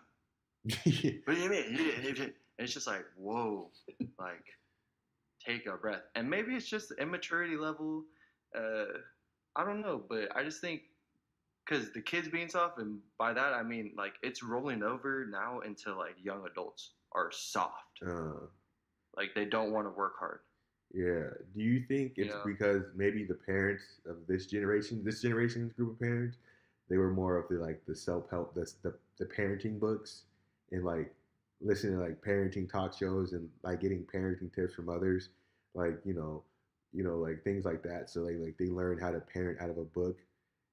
What do you mean? And it's just like, whoa, like, take a breath. And maybe it's just the immaturity level. Uh, I don't know, but I just think because the kids being soft, and by that I mean like it's rolling over now into like young adults. are soft.
Uh,
Like they don't want to work hard.
yeah. Do you think
You
it's
know,
because maybe the parents of this generation's group of parents, they were more of the like the self help, the parenting books, and like listening to like parenting talk shows and like getting parenting tips from others, like like things like that. So they learn how to parent out of a book,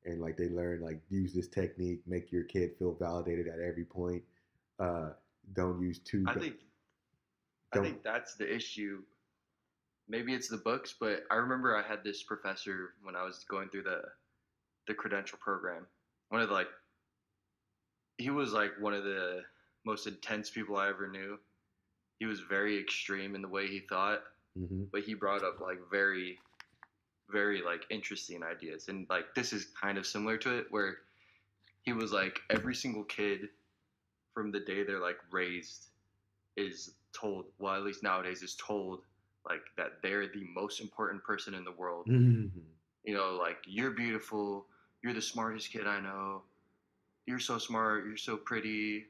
and like they learn like use this technique, make your kid feel validated at every point. Uh, don't use too
I think I
don't
think that's the issue. Maybe it's the books, but I remember I had this professor when I was going through the credential program. One of the, like he was like one of the most intense people I ever knew. He was very extreme in the way he thought,
mm-hmm.
but he brought up like very like interesting ideas. And like this is kind of similar to it where he was like every single kid from the day they're like raised is told, well at least nowadays is told like that they're the most important person in the world.
Mm-hmm.
You know, like you're beautiful, you're the smartest kid I know, you're so smart, you're so pretty,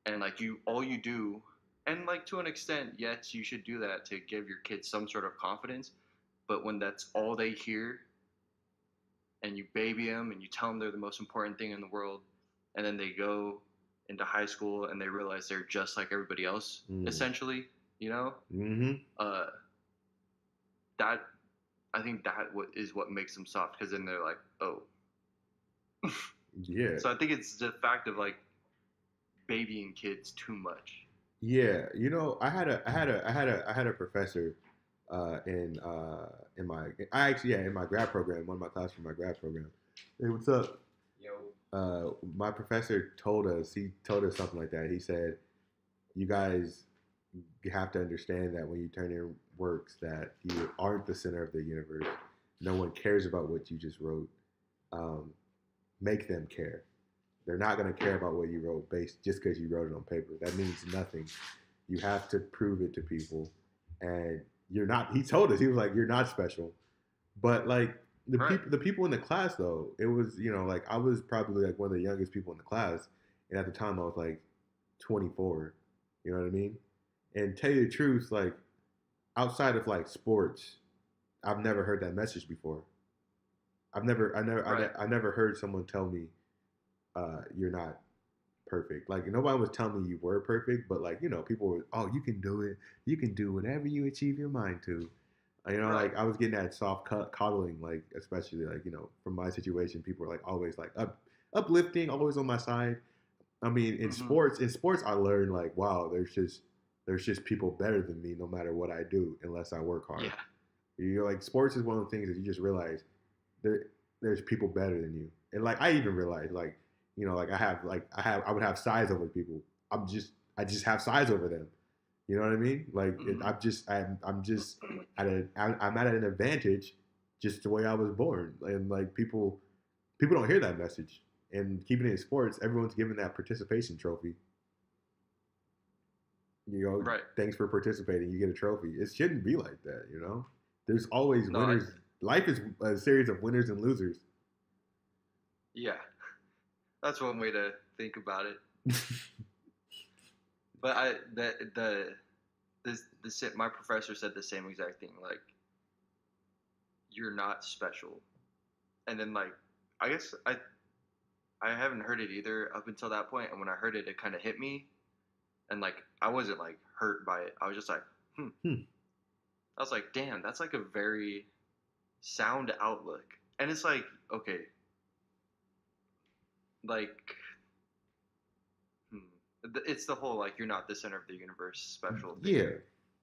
and like you all you do, and like to an extent, yes, you should do that to give your kids some sort of confidence, but when that's all they hear and you baby them and you tell them they're the most important thing in the world, and then they go into high school and they realize they're just like everybody else,
Mm.
essentially, you know,
Mm-hmm.
uh, that I think that is what makes them soft because then they're like, oh.
Yeah.
So I think it's the fact of like babying kids too much.
Yeah. I had a professor in my I actually in my grad program, one of my classes for my grad program. Hey, what's up?
Yo.
My professor he told us something like that. He said, "You guys have to understand that when you turn in works, that you aren't the center of the universe. No one cares about what you just wrote. Um, make them care. They're not going to care about what you wrote based just because you wrote it on paper. That means nothing. You have to prove it to people, and you're not." He told us, he was like, "You're not special." But like
Right.
the people in the class though, it was like I was probably like one of the youngest people in the class, and at the time I was like 24. You know what I mean? And tell you the truth, like outside of like sports, I've never heard that message before.
Right.
I never heard someone tell me, "You're not perfect." Like nobody was telling me you were perfect, but like people were, "Oh, you can do it. You can do whatever you achieve your mind to."
Right.
Like I was getting that soft coddling, like especially like from my situation, people were like always like uplifting, always on my side. I mean,
Mm-hmm.
in sports, I learned like, wow, there's just people better than me, no matter what I do, unless I work hard.
Yeah.
Like sports is one of the things that you just realize there there's people better than you, and like I even realized like like I would have size over people. I just have size over them. You know what I mean? Like
Mm-hmm.
I'm just I'm at an advantage just the way I was born, and like people don't hear that message. And keeping it in sports, everyone's given that participation trophy.
Right.
Thanks for participating. You get a trophy. It shouldn't be like that. There's always
No, I
winners. Life is a series of winners and losers.
yeah. That's one way to think about it. But I my professor said the same exact thing. Like you're not special. And then like I guess I haven't heard it either up until that point. And when I heard it, it kind of hit me. And like I wasn't like hurt by it. I was just like, hmm.
Hmm.
I was like, damn, that's like a very sound outlook. And it's like, okay, like, it's the whole like you're not the center of the universe special thing.
Yeah.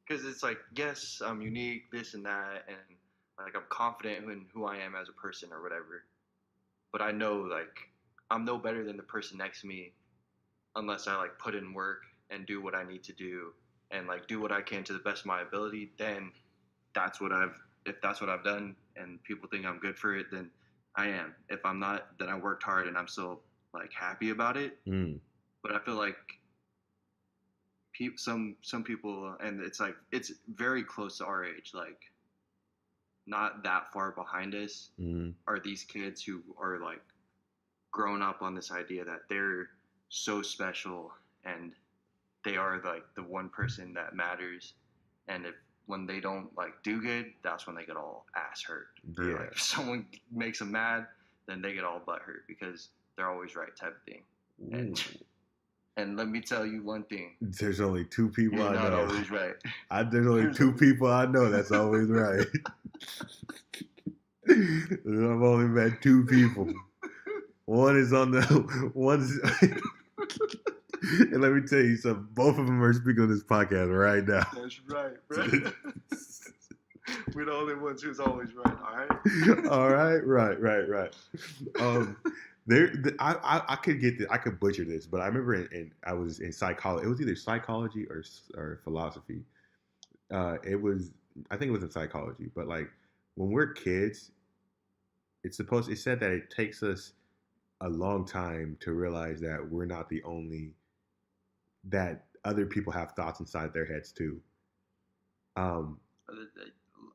Because it's like, yes, I'm unique, this and that, and like I'm confident in who I am as a person or whatever. But I know like I'm no better than the person next to me unless I like put in work and do what I need to do and like do what I can to the best of my ability. Then that's what I've if that's what I've done and people think I'm good for it, then I am. If I'm not, then I worked hard and I'm still like happy about it.
Mm.
But I feel like some people, and it's like it's very close to our age, like not that far behind us,
Mm.
are these kids who are like grown up on this idea that they're so special and they are like the one person that matters, and if when they don't like do good, that's when they get all ass hurt. Or
Yeah.
like if someone makes them mad, then they get all butt hurt because they're always right type of thing.
Ooh.
And let me tell you one thing:
There's only two people
you're
I
not
know.
always right.
There's only two people I know that's always right. I've only met two people. One is on the one's. And let me tell you something. Both of them are speaking on this podcast right now.
That's right, bro. We're the only ones who's always right. All right.
All right. Right. I could get this, I could butcher this, but I remember I was in psychology. It was either psychology or philosophy. It was, I think it was in psychology, but like when we're kids, it said that it takes us a long time to realize that we're not the only, that other people have thoughts inside their heads too. Um,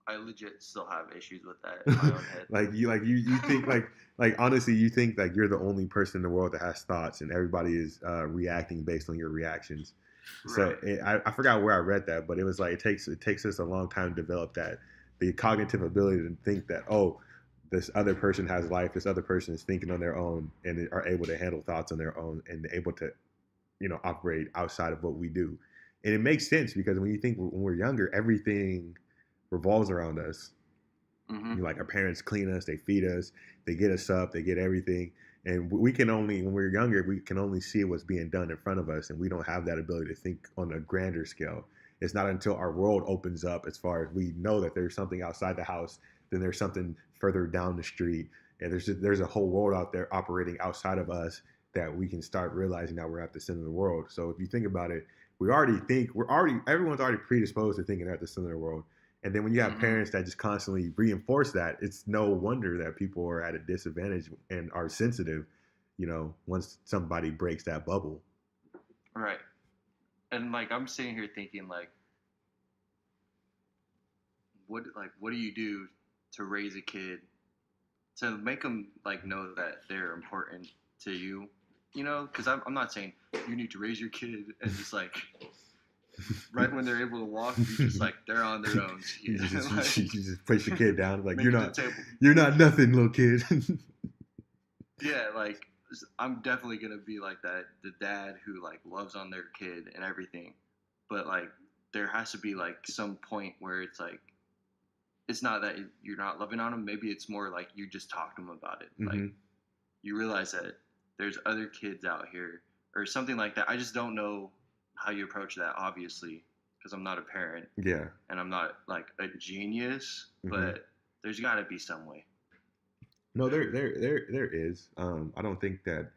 I legit still have issues with that in my own head.
you think like honestly you think like you're the only person in the world that has thoughts and everybody is reacting based on your reactions. So
Right.
I forgot where I read that, but it was like it takes us a long time to develop that, the cognitive ability to think that, oh, this other person has life, this other person is thinking on their own and are able to handle thoughts on their own and able to, operate outside of what we do. And it makes sense because when you think when we're younger, everything revolves around us.
Mm-hmm.
Like our parents clean us, they feed us, they get us up, they get everything. And we can only, when we're younger, we can only see what's being done in front of us. And we don't have that ability to think on a grander scale. It's not until our world opens up, as far as we know that there's something outside the house, then there's something further down the street. And there's a whole world out there operating outside of us that we can start realizing that we're at the center of the world. So if you think about it, everyone's already predisposed to thinking they're at the center of the world. And then when you have parents that just constantly reinforce that, it's no wonder that people are at a disadvantage and are sensitive, once somebody breaks that bubble.
Right. And like I'm sitting here thinking what do you do to raise a kid to make them like know that they're important to you? Because I'm not saying you need to raise your kid and just like right when they're able to walk, you just like they're on their own.
You just push your kid down, like you're not nothing, little kid.
Yeah, like I'm definitely gonna be like that, the dad who like loves on their kid and everything, but like there has to be like some point where it's like it's not that you're not loving on them. Maybe it's more like you just talk to them about it.
Mm-hmm.
Like you realize that there's other kids out here or something like that. I just don't know how you approach that, obviously, because I'm not a parent.
Yeah.
And I'm not like a genius, but there's got to be some way.
No, there is. I don't think that.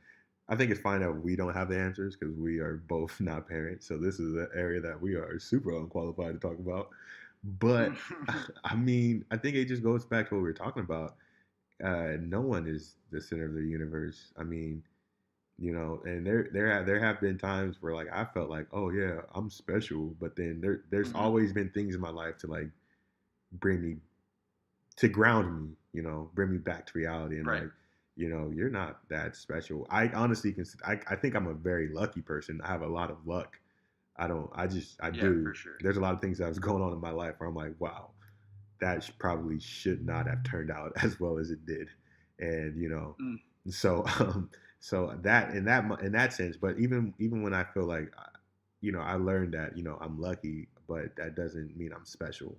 I think it's fine that we don't have the answers because we are both not parents. So this is an area that we are super unqualified to talk about. But I mean, I think it just goes back to what we were talking about. No one is the center of the universe. I mean, and there have been times where like I felt like, oh yeah, I'm special, but then there's always been things in my life to like bring me, to ground me, bring me back to reality, and like, you're not that special. I honestly I think I'm a very lucky person. I have a lot of luck. I do.
For sure.
There's a lot of things that was going on in my life where I'm like, wow, that probably should not have turned out as well as it did, and so so that in that sense. But even when I feel like, I learned that I'm lucky, but that doesn't mean I'm special.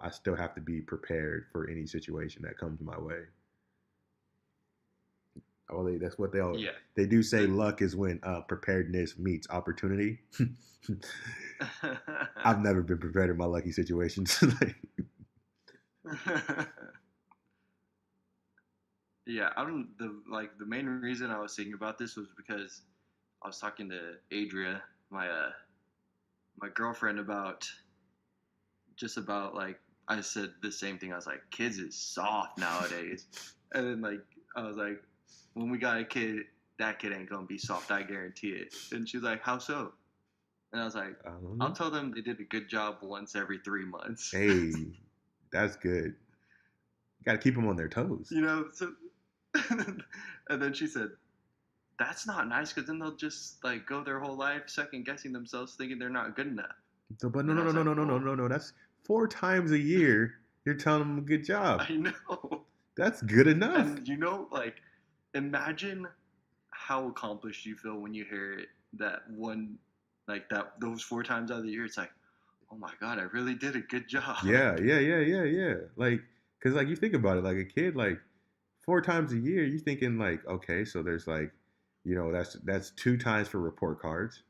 I still have to be prepared for any situation that comes my way. Oh, that's what they do say. Luck is when preparedness meets opportunity. I've never been prepared in my lucky situations.
Yeah, the main reason I was thinking about this was because I was talking to Adria, my girlfriend, about like I said the same thing. I was like, kids is soft nowadays, and then like I was like, when we got a kid, that kid ain't gonna be soft. I guarantee it. And she's like, how so? And I was like, I'll tell them they did a good job once every 3 months.
Hey, that's good. You got to keep them on their toes.
So, and then she said, that's not nice because then they'll just like go their whole life second guessing themselves, thinking they're not good enough.
So, but no,
And
no,
I
no,
was
no,
like,
no, no, no,
well,
no, no. That's 4 times a year. You're telling them good job.
I know.
That's good enough.
And like, imagine how accomplished you feel when you hear it that one, like that those 4 times out of the year. It's like, oh my god, I really did a good job.
Yeah, yeah, yeah, yeah, yeah. Like, cause like you think about it, like a kid, like 4 times a year, you thinking like, okay, so there's like, that's 2 times for report cards,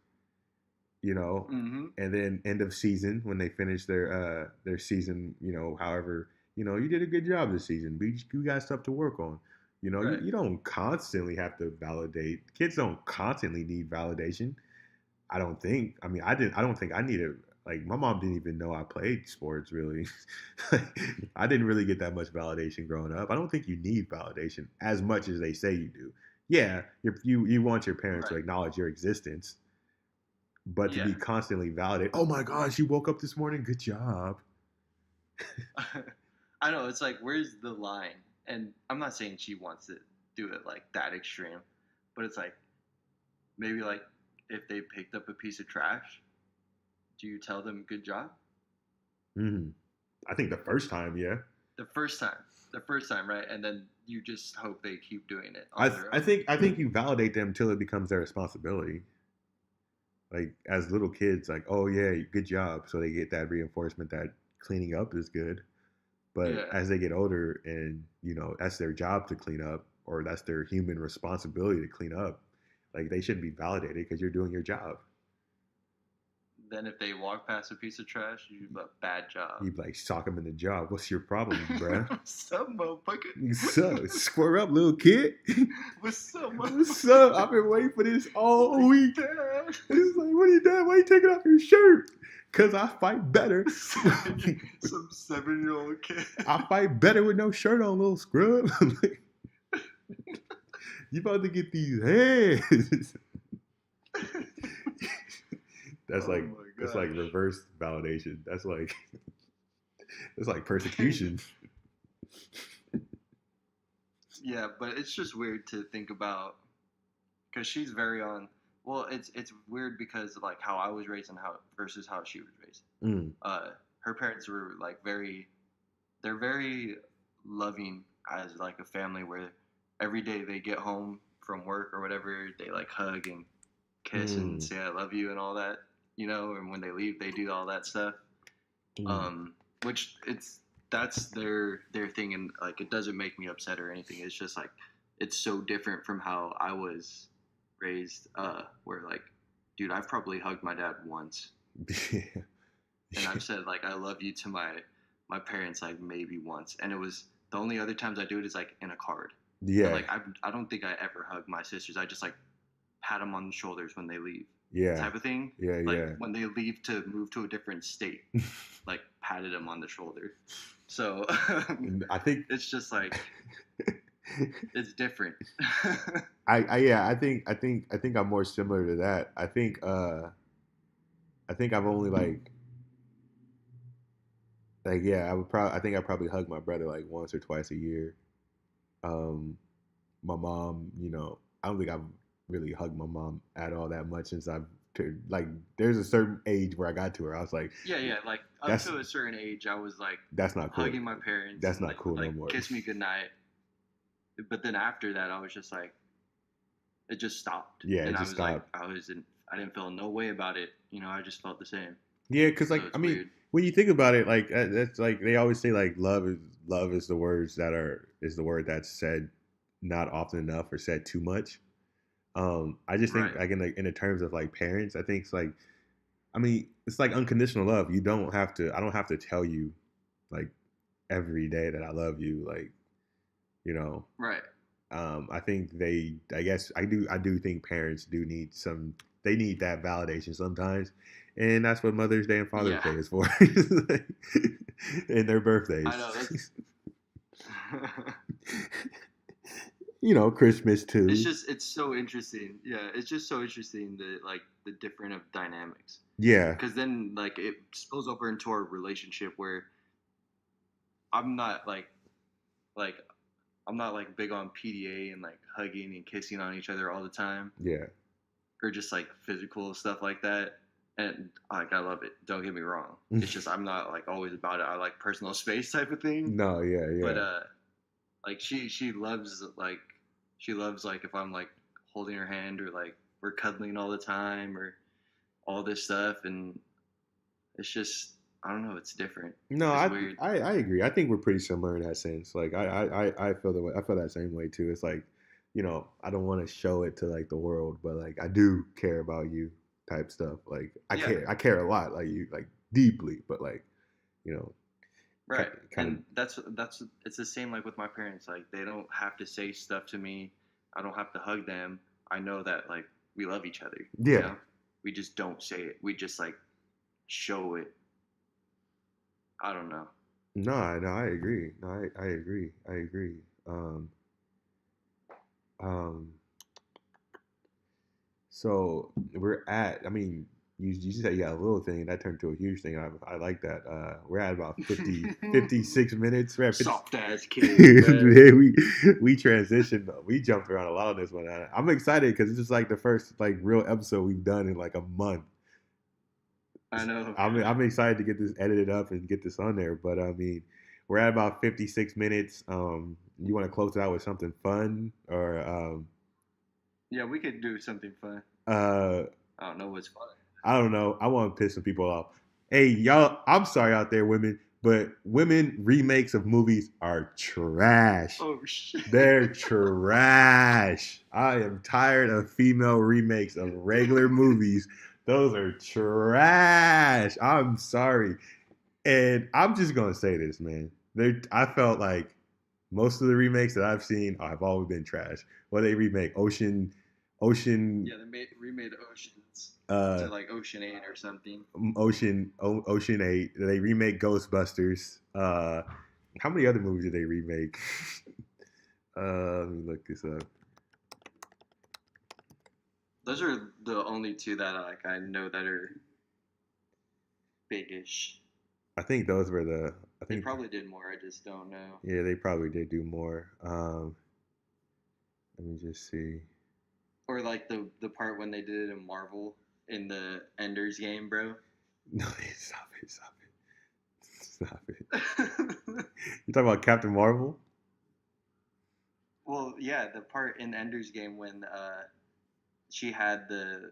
you know,
Mm-hmm.
and then end of season when they finish their season, however, you did a good job this season. We got stuff to work on. You,
Right.
you don't constantly have to validate. Kids don't constantly need validation. I don't think. I mean, I don't think I needed. Like my mom didn't even know I played sports really. I didn't really get that much validation growing up. I don't think you need validation as much as they say you do. Yeah, you want your parents to
Right.
acknowledge your existence, but to
Yeah.
be constantly validated. Oh my gosh, you woke up this morning. Good job.
I know, it's like, where's the line? And I'm not saying she wants to do it like that extreme, but it's like, maybe like if they picked up a piece of trash, do you tell them good job?
Mm-hmm. I think the first time, yeah.
The first time. The first time, right? And then you just hope they keep doing it
I
on their
I
own.
think I think you validate them until it becomes their responsibility. Like as little kids, like, oh yeah, good job. So they get that reinforcement that cleaning up is good. But
Yeah.
as they get older and that's their job to clean up or that's their human responsibility to clean up, like they shouldn't be validated because you're doing your job.
Then if they walk past a piece of trash, you do a bad job.
You like sock them in the jaw. What's your problem, bruh?
What's up, motherfucker?
So square up, little kid.
What's up,
What's
motherfucker?
up? I've been waiting for this all week.
Dad.
It's like, what are you doing? Why are you taking off your shirt? Cause I fight better.
Some 7-year-old kid.
I fight better with no shirt on, little scrub. Like, you about to get these hands. That's
Oh
like
my
that's like
gosh.
reverse validation. That's like it's like persecution.
Yeah, but it's just weird to think about because she's very on. Well, it's weird because like how I was raised and how versus how she was raised.
Mm.
Her parents were like they're very loving as like a family where every day they get home from work or whatever they like hug and kiss and
Mm.
say I love you and all that, and when they leave they do all that stuff.
Mm.
um which that's their thing, and like it doesn't make me upset or anything. It's just like it's so different from how I was raised, where like, dude, I've probably hugged my dad once, and I've said like I love you to my parents like maybe once, and it was the only other times I do it is like in a card. And
Yeah.
like I don't think I ever hug my sisters. I just like pat them on the shoulders when they leave,
Yeah.
type of thing.
Yeah.
Like
Yeah.
when they leave to move to a different state, like patted them on the shoulder. So
I think
it's just like it's different.
yeah, I think I'm more similar to that. I think I've only like yeah, I think I probably hug my brother like once or twice a year. Um my mom, I don't think I've really hugged my mom at all that much since I've like there's a certain age where I got to her. I was like,
Yeah. Like up
that's
to a certain age, I was like
that's not cool.
hugging my parents
That's
and
not
they
cool
would
no
like
more.
kiss me goodnight. But then after that, I was just like, it just stopped,
Yeah, it
and I
just
was like,
stopped.
I didn't feel no way about it. I just felt the same.
Yeah, because
So
like I
it's
mean,
weird.
when you think about it, like that's like they always say like love is the word that's said not often enough or said too much. I just think
Right.
like in the terms of like parents, I think it's like I mean it's like unconditional love. You don't have to. I don't have to tell you like every day that I love you. Like you know,
Right.
I think I guess I do think parents do need they need that validation sometimes. And that's what Mother's Day and Father's
Yeah.
Day is for. And their
I know
birthdays.
that's.
Christmas too.
It's so interesting. Yeah, it's just so interesting the different of dynamics,
Yeah.
because then like it spills over into our relationship where I'm not like I'm not like big on PDA and like hugging and kissing on each other all the time,
Yeah.
or just like physical stuff like that. And like I love it. Don't get me wrong. It's just I'm not like always about it. I like personal space type of thing.
No, yeah,
But
yeah.
like she loves like if I'm like holding her hand or like we're cuddling all the time or all this stuff, and it's just I don't know. It's different.
No,
It's weird.
I agree. I think we're pretty similar in that sense. Like I feel the way, I feel that same way too. It's like, I don't want to show it to like the world, but like I do care about you type stuff. Like
Yeah.
I care a lot, like you, like deeply, but like, you know,
Right.
kind of,
And that's it's the same like with my parents. Like they don't have to say stuff to me. I don't have to hug them. I know that like we love each other. You
yeah.
know? We just don't say it. We just like show it. I don't know.
No, I agree. No, I agree. I agree. Um, so we're at, I mean, you said you got a little thing that turned to a huge thing. I like that. We're at about 56 minutes. We're at 50.
Soft ass kid, man.
Yeah, we transitioned. We jumped around a lot on this one. I'm excited because it's just like the first like real episode we've done in like a month.
I know.
I'm excited to get this edited up and get this on there. But I mean, we're at about 56 minutes. You want to close it out with something fun or
Yeah, we could do something fun.
uh
I don't know what's fun.
I don't know. I want to piss some people off. Hey, y'all, I'm sorry out there, women, but women remakes of movies are trash.
Oh shit.
They're trash. I am tired of female remakes of regular movies. Those are trash. I'm sorry. And I'm just going to say this, man. I felt like most of the remakes that I've seen have always been trash. Well, they remake Ocean,
Yeah, they remade Oceans
uh,
to like Ocean 8 or something.
Ocean 8. They remake Ghostbusters. How many other movies did they remake? Let me look this up.
Those are the only two that like I know that are big-ish.
I think those were the. I
They
think
probably did more. I just don't know.
yeah, they probably did do more. Let me just see.
Or like the part when they did it in Marvel in the Ender's Game, bro.
No, stop it, stop it. You talking about Captain Marvel?
Well, yeah, the part in Ender's Game when she had the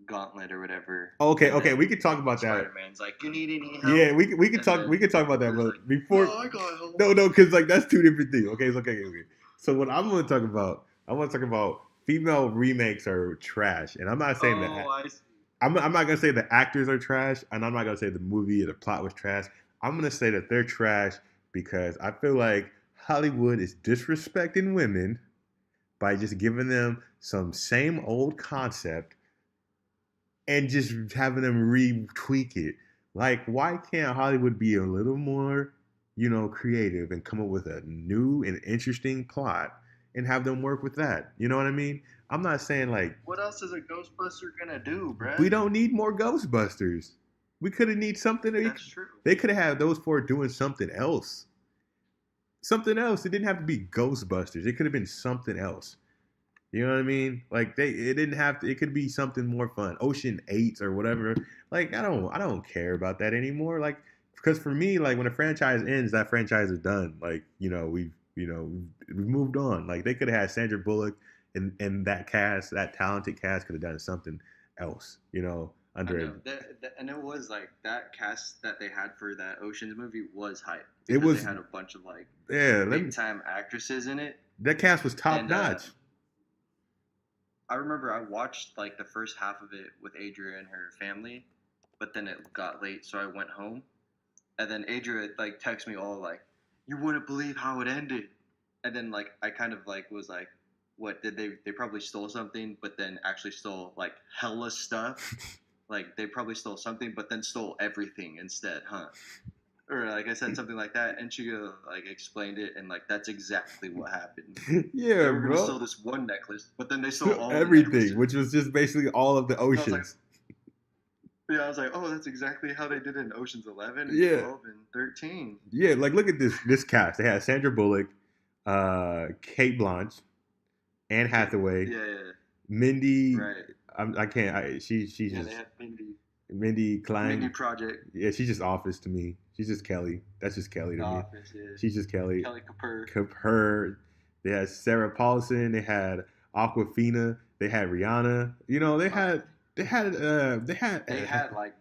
gauntlet or whatever.
Okay,
And
okay,
then
we could talk about that.
Spider-Man's like, "You need any help?"
Yeah, we could
And
talk
then
about that,
Peter's
but
like,
before
"No, I got help."
no, because like that's two different things. Okay, it's okay. So what I'm going to talk about, I want to talk about female remakes are trash, and I'm not saying that.
Oh, I see.
I'm not gonna say the actors are trash, and I'm not gonna say the movie or the plot was trash. I'm gonna say that they're trash because I feel like Hollywood is disrespecting women by just giving them some same old concept and just having them retweak it. Like, why can't Hollywood be a little more, creative and come up with a new and interesting plot and have them work with that? You know what I mean? I'm not saying like
What else is a Ghostbuster gonna do,
we
bruh?
don't need more Ghostbusters. We could have need something.
That's true.
They could have had those four doing something else. Something else. It didn't have to be Ghostbusters. It could have been something else. You know what I mean? Like it didn't have to. It could be something more fun. Ocean 8 or whatever. Like I don't care about that anymore. Like because for me, like when a franchise ends, that franchise is done. Like we've moved on. Like they could have had Sandra Bullock and that cast, that talented cast, could have done something else.
I
Under
know and it was like that cast that they had for that Ocean's movie was hype
it
because
was
they had a bunch of like
yeah.
big time actresses in it.
That cast was top
And
notch.
I remember I watched like the first half of it with Adria and her family, but then it got late, so I went home. And then Adria like texted me all like, "You wouldn't believe how it ended." And then like I kind of like was like, "What did they probably stole something, but then actually stole like hella stuff? Like they probably stole something, but then stole everything instead, huh?" Or like I said something like that, and she like explained it, and like that's exactly what happened.
Yeah,
They were gonna
bro.
steal this one necklace, but then they stole all the
Everything,
necklaces.
which was just basically all of the
I was like,
oceans.
yeah, I was like, oh, that's exactly how they did it in Ocean's 11 and
Yeah.
12 and 13.
Yeah, like look at this cast. They had Sandra Bullock, Kate Blanche, Anne Hathaway,
Yeah, yeah,
Mindy.
right.
I can't. She's
Yeah, they
just
had Mindy.
Mindy
Mindy
Klein.
Project.
Yeah, she's just Office to me. She's just Kelly. That's just Kelly to
The
me.
Office. Yeah.
She's just Kelly.
Kelly Kapoor.
Her. They had Sarah Paulson. They had Aquafina. They had Rihanna. You know,
Like
they had
they had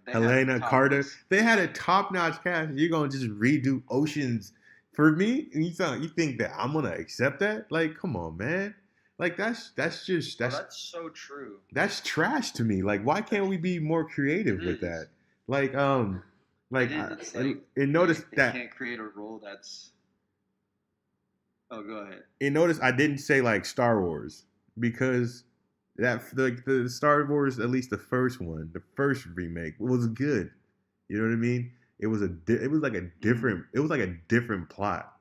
Helena
top
Carter.
list.
They had a top notch cast. You're gonna just redo Oceans for me, and you think that I'm gonna accept that? Like, come on, man. Like that's just
Oh, that's so true.
that's trash to me. Like, why can't
That's
we be more
it
creative with
is.
that? Like,
It is. It's like
and notice
they
that
can't create a role that's. Oh, go ahead.
and notice I didn't say like Star Wars because the Star Wars, at least the first one, the first remake was good. You know what I mean? It was like a
Mm.
different it was like a different plot.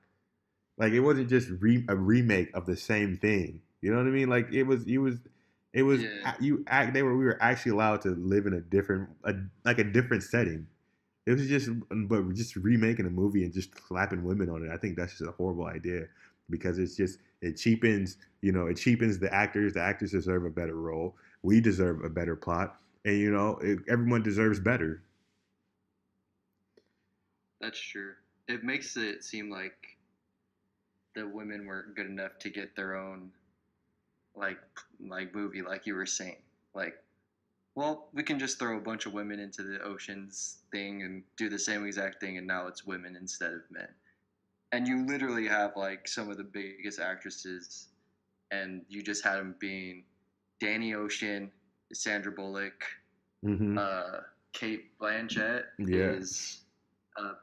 Like it wasn't just a remake of the same thing. You know what I mean? Like it was
Yeah.
you act they were we were actually allowed to live in a different setting. It was just but just remaking a movie and just slapping women on it. I think that's just a horrible idea because it cheapens it cheapens the actors. The actors deserve a better role. We deserve a better plot, and everyone deserves better.
That's true. It makes it seem like the women weren't good enough to get their own like like movie, like you were saying. Like, well, we can just throw a bunch of women into the oceans thing and do the same exact thing, and now it's women instead of men. And you literally have like some of the biggest actresses, and you just had them being Danny Ocean, Sandra Bullock,
Mm-hmm.
uh, Kate Blanchett
Yeah.
is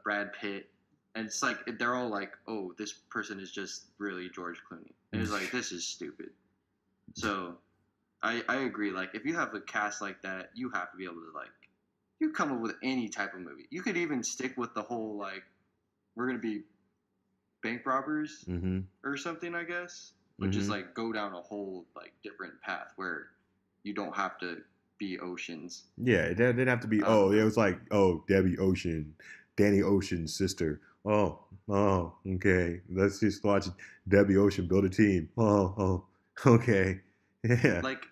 Brad Pitt, and it's like they're all like, "Oh, this person is just really George Clooney," and it's like this is stupid. So I agree. Like if you have a cast like that, you have to be able to like you come up with any type of movie. You could even stick with the whole like we're gonna be bank robbers
Mm-hmm.
or something, I guess, but just
Mm-hmm.
like go down a whole like different path where you don't have to be oceans.
Yeah, it didn't have to be. Oh, it
Uh,
was like, oh, Debbie Ocean, Danny Ocean's sister. Oh, okay. Let's just watch Debbie Ocean build a team. Okay. Yeah.
like,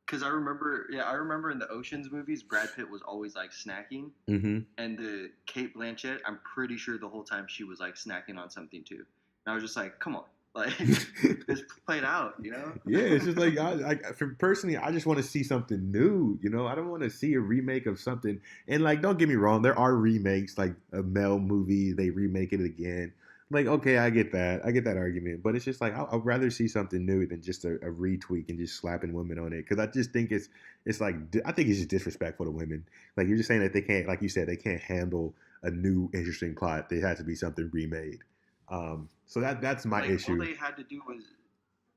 cause I remember, yeah, I remember in the oceans movies, Brad Pitt was always like snacking,
Mm-hmm.
and the Kate Blanchett, I'm pretty sure the whole time she was like snacking on something too. And I was just like, come on, like, just play it out, you know?
Yeah, it's just like personally, I just want to see something new. I don't want to see a remake of something. And like, don't get me wrong, there are remakes, like a Mel movie, they remake it again. Like, okay, I get that argument. But it's just like I'd rather see something new than just a retweak and just slapping women on it. Because I just think it's like I think it's just disrespectful to women. Like you're just saying that they can't, like you said, they can't handle a new interesting plot. There has to be something remade. So that's my
Like all
issue.
they had to do was,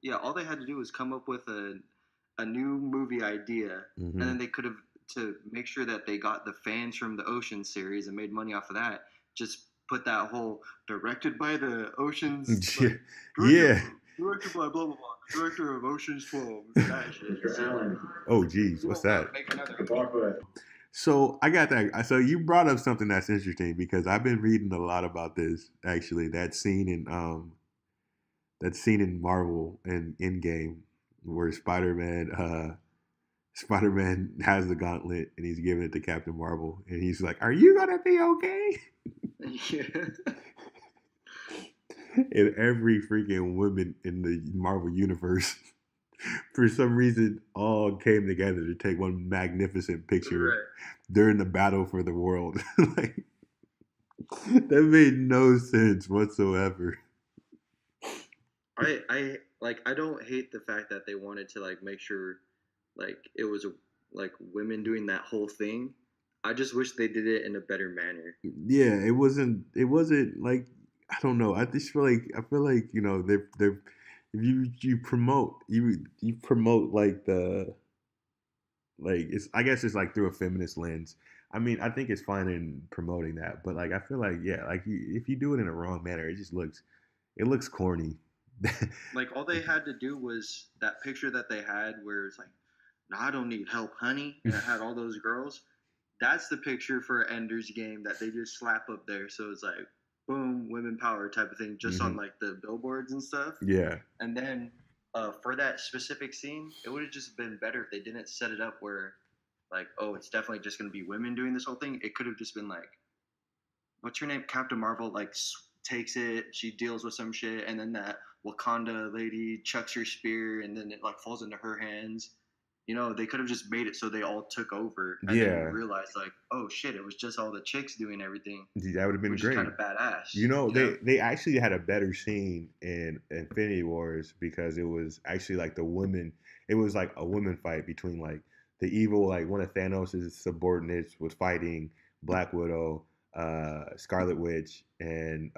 yeah, all they had to do was come up with a new movie idea, and
Hmm.
then they could have to make sure that they got the fans from the Ocean series and made money off of that. Just put that whole directed by the Oceans,
Yeah,
like directed
yeah.
directed by blah blah blah, director of Ocean's 12. That shit. So
Oh, geez,
you
what's
won't
that?
make another Ocean.
So I got that. So you brought up something that's interesting because I've been reading a lot about this. Actually, that scene in Marvel and Endgame where Spider Man has the gauntlet and he's giving it to Captain Marvel and he's like, "Are you gonna be okay?"
Yeah.
And every freaking woman in the Marvel universe, for some reason, all came together to take one magnificent picture
Right.
during the battle for the world. Like that made no sense whatsoever.
I like I don't hate the fact that they wanted to like make sure like it was like women doing that whole thing. I just wish they did it in a better manner.
Yeah, it wasn't. It wasn't like I don't know. I feel like they're if you promote you promote like the like it's I guess it's like through a feminist lens. I mean, I think it's fine in promoting that, but like I feel like yeah, like if you do it in a wrong manner, it looks corny.
Like all they had to do was that picture that they had where it's like, no, I don't need help, honey, and it had all those girls. That's the picture for Ender's Game that they just slap up there. So it's like, boom, women power type of thing, just on
Hmm.
like the billboards and stuff.
Yeah.
And then for that specific scene, it would have just been better if they didn't set it up where, like, oh, it's definitely just going to be women doing this whole thing. It could have just been like, what's her name? Captain Marvel, like, takes it, she deals with some shit, and then that Wakanda lady chucks her spear, and then it, like, falls into her hands. You know, they could have just made it so they all took over, and then you
Yeah.
realize, like, oh shit, it was just all the chicks doing everything,
That would have been
which is kind
great.
of badass,
You know,
you know?
they actually had a better scene in Infinity Wars because it was actually like the women. It was like a women fight between like the evil, like one of Thanos' subordinates was fighting Black Widow, Scarlet Witch, and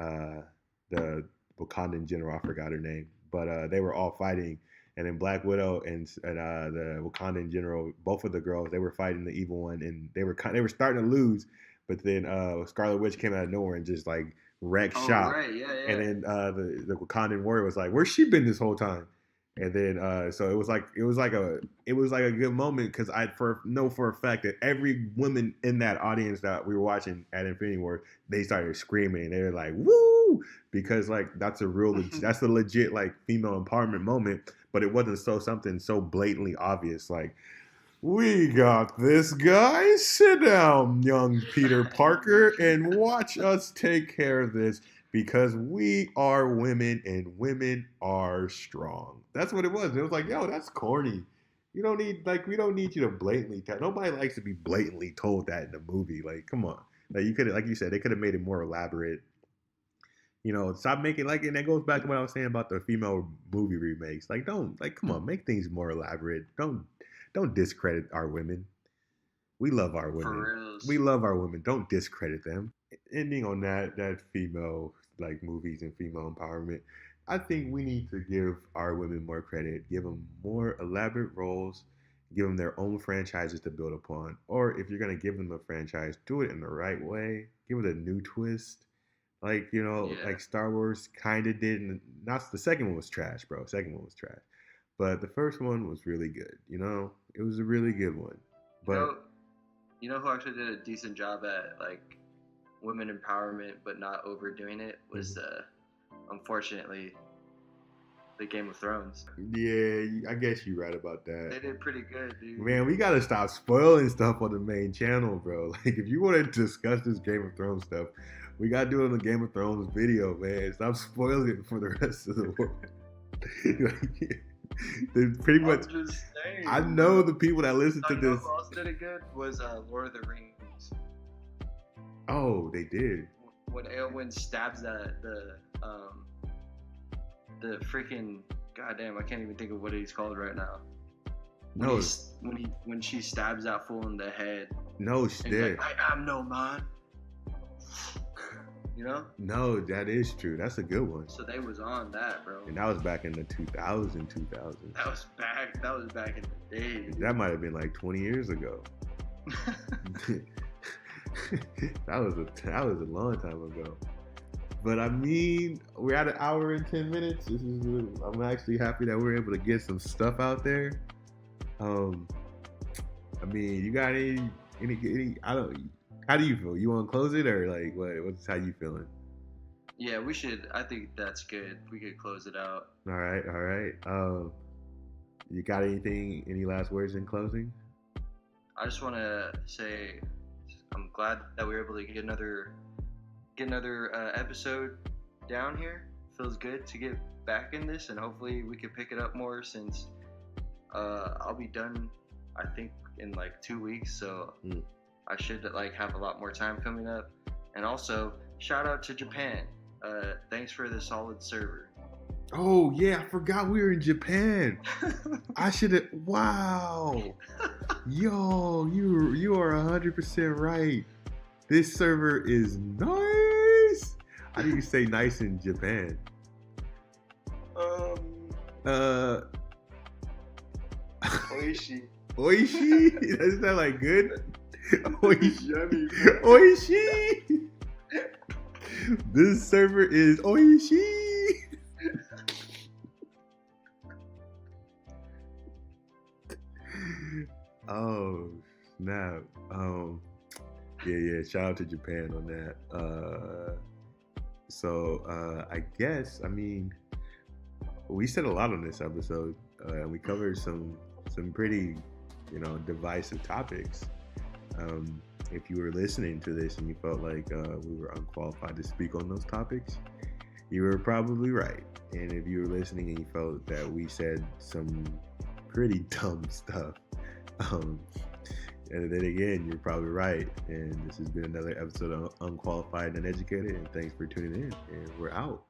the Wakandan general. I forgot her name, but they were all fighting. And then Black Widow and the Wakandan general, both of the girls, they were fighting the evil one, and they were starting to lose. But then Scarlet Witch came out of nowhere and just like wrecked
Oh
shop.
right, yeah,
And
yeah.
then the Wakandan warrior was like, "Where's she been this whole time?" And then so it was like a good moment because I know for a fact that every woman in that audience that we were watching at Infinity War, they started screaming. They were like, "Woo!" Because like that's a legit like female empowerment moment, but it wasn't something so blatantly obvious like we got this, guys. Sit down, young Peter Parker, and watch us take care of this because we are women and women are strong. That's what it was. It was like, yo, that's corny. You don't need we don't need you to blatantly tell. Nobody likes to be blatantly told that in a movie. Like, come on. Like you could, like you said, they could have made it more elaborate. You know, stop making like, and that goes back to what I was saying about the female movie remakes. Like, don't like, come on, make things more elaborate. Don't discredit our women. We love our
For
women. We
reals.
love our women. Don't discredit them. Ending on that female like movies and female empowerment, I think we need to give our women more credit, give them more elaborate roles, give them their own franchises to build upon. Or if you're gonna give them a franchise, do it in the right way. Give it a new twist. Like, you know,
Yeah.
like Star Wars kind of did, and not the second one was trash, bro. Second one was trash, but the first one was really good. You know, it was a really good one.
You
But
know, you know who actually did a decent job at like women empowerment but not overdoing it was
mhm.
unfortunately the Game of Thrones.
Yeah, I guess you're right about that.
They did pretty good, dude.
Man, we gotta stop spoiling stuff on the main channel, bro. Like, if you want to discuss this Game of Thrones stuff, we gotta do it on the Game of Thrones video, man. Stop spoiling it for the rest of the world. Like, they pretty much.
I'm just
I
saying,
know
bro.
the people that listen to
You know
this.
who else did it good was Lord of the Rings.
Oh, they did.
When Eowyn stabs the freaking goddamn, I can't even think of what he's called right now.
No,
When she stabs that fool in the head,
no, she
and he's
did.
like, I am no man. You know?
No, that is true. That's a good one.
So they was on that, bro.
And that was back in the 2000.
That was back in the day. Dude.
That might have been like 20 years ago. that was a long time ago. But I mean, we're at an hour and 10 minutes. I'm actually happy that we're able to get some stuff out there. I mean, you got any I don't how do you feel? You want to close it or like what's how you feeling?
Yeah, we should. I think that's good. We could close it out.
All right, all right. You got any last words in closing?
I just want to say I'm glad that we were able to get another episode down here. Feels good to get back in this, and hopefully we can pick it up more since I'll be done. I think in like 2 weeks, so I should like have a lot more time coming up. And also, shout out to Japan. Thanks for the solid server.
Oh yeah, I forgot we were in Japan. I should have. Wow. Yo, you are 100% right. This server is nice. How do you say nice in Japan?
Oishi.
Oishi? Is that like good? Oishi.
Yummy.
Oishi. This server is Oishi. Oh snap. Yeah. Shout out to Japan on that. So I guess, I mean, we said a lot on this episode. We covered some pretty, divisive topics. If you were listening to this and you felt like we were unqualified to speak on those topics, you were probably right. And if you were listening and you felt that we said some pretty dumb stuff, um, and then again, you're probably right. And this has been another episode of Unqualified and Uneducated. And thanks for tuning in. And we're out.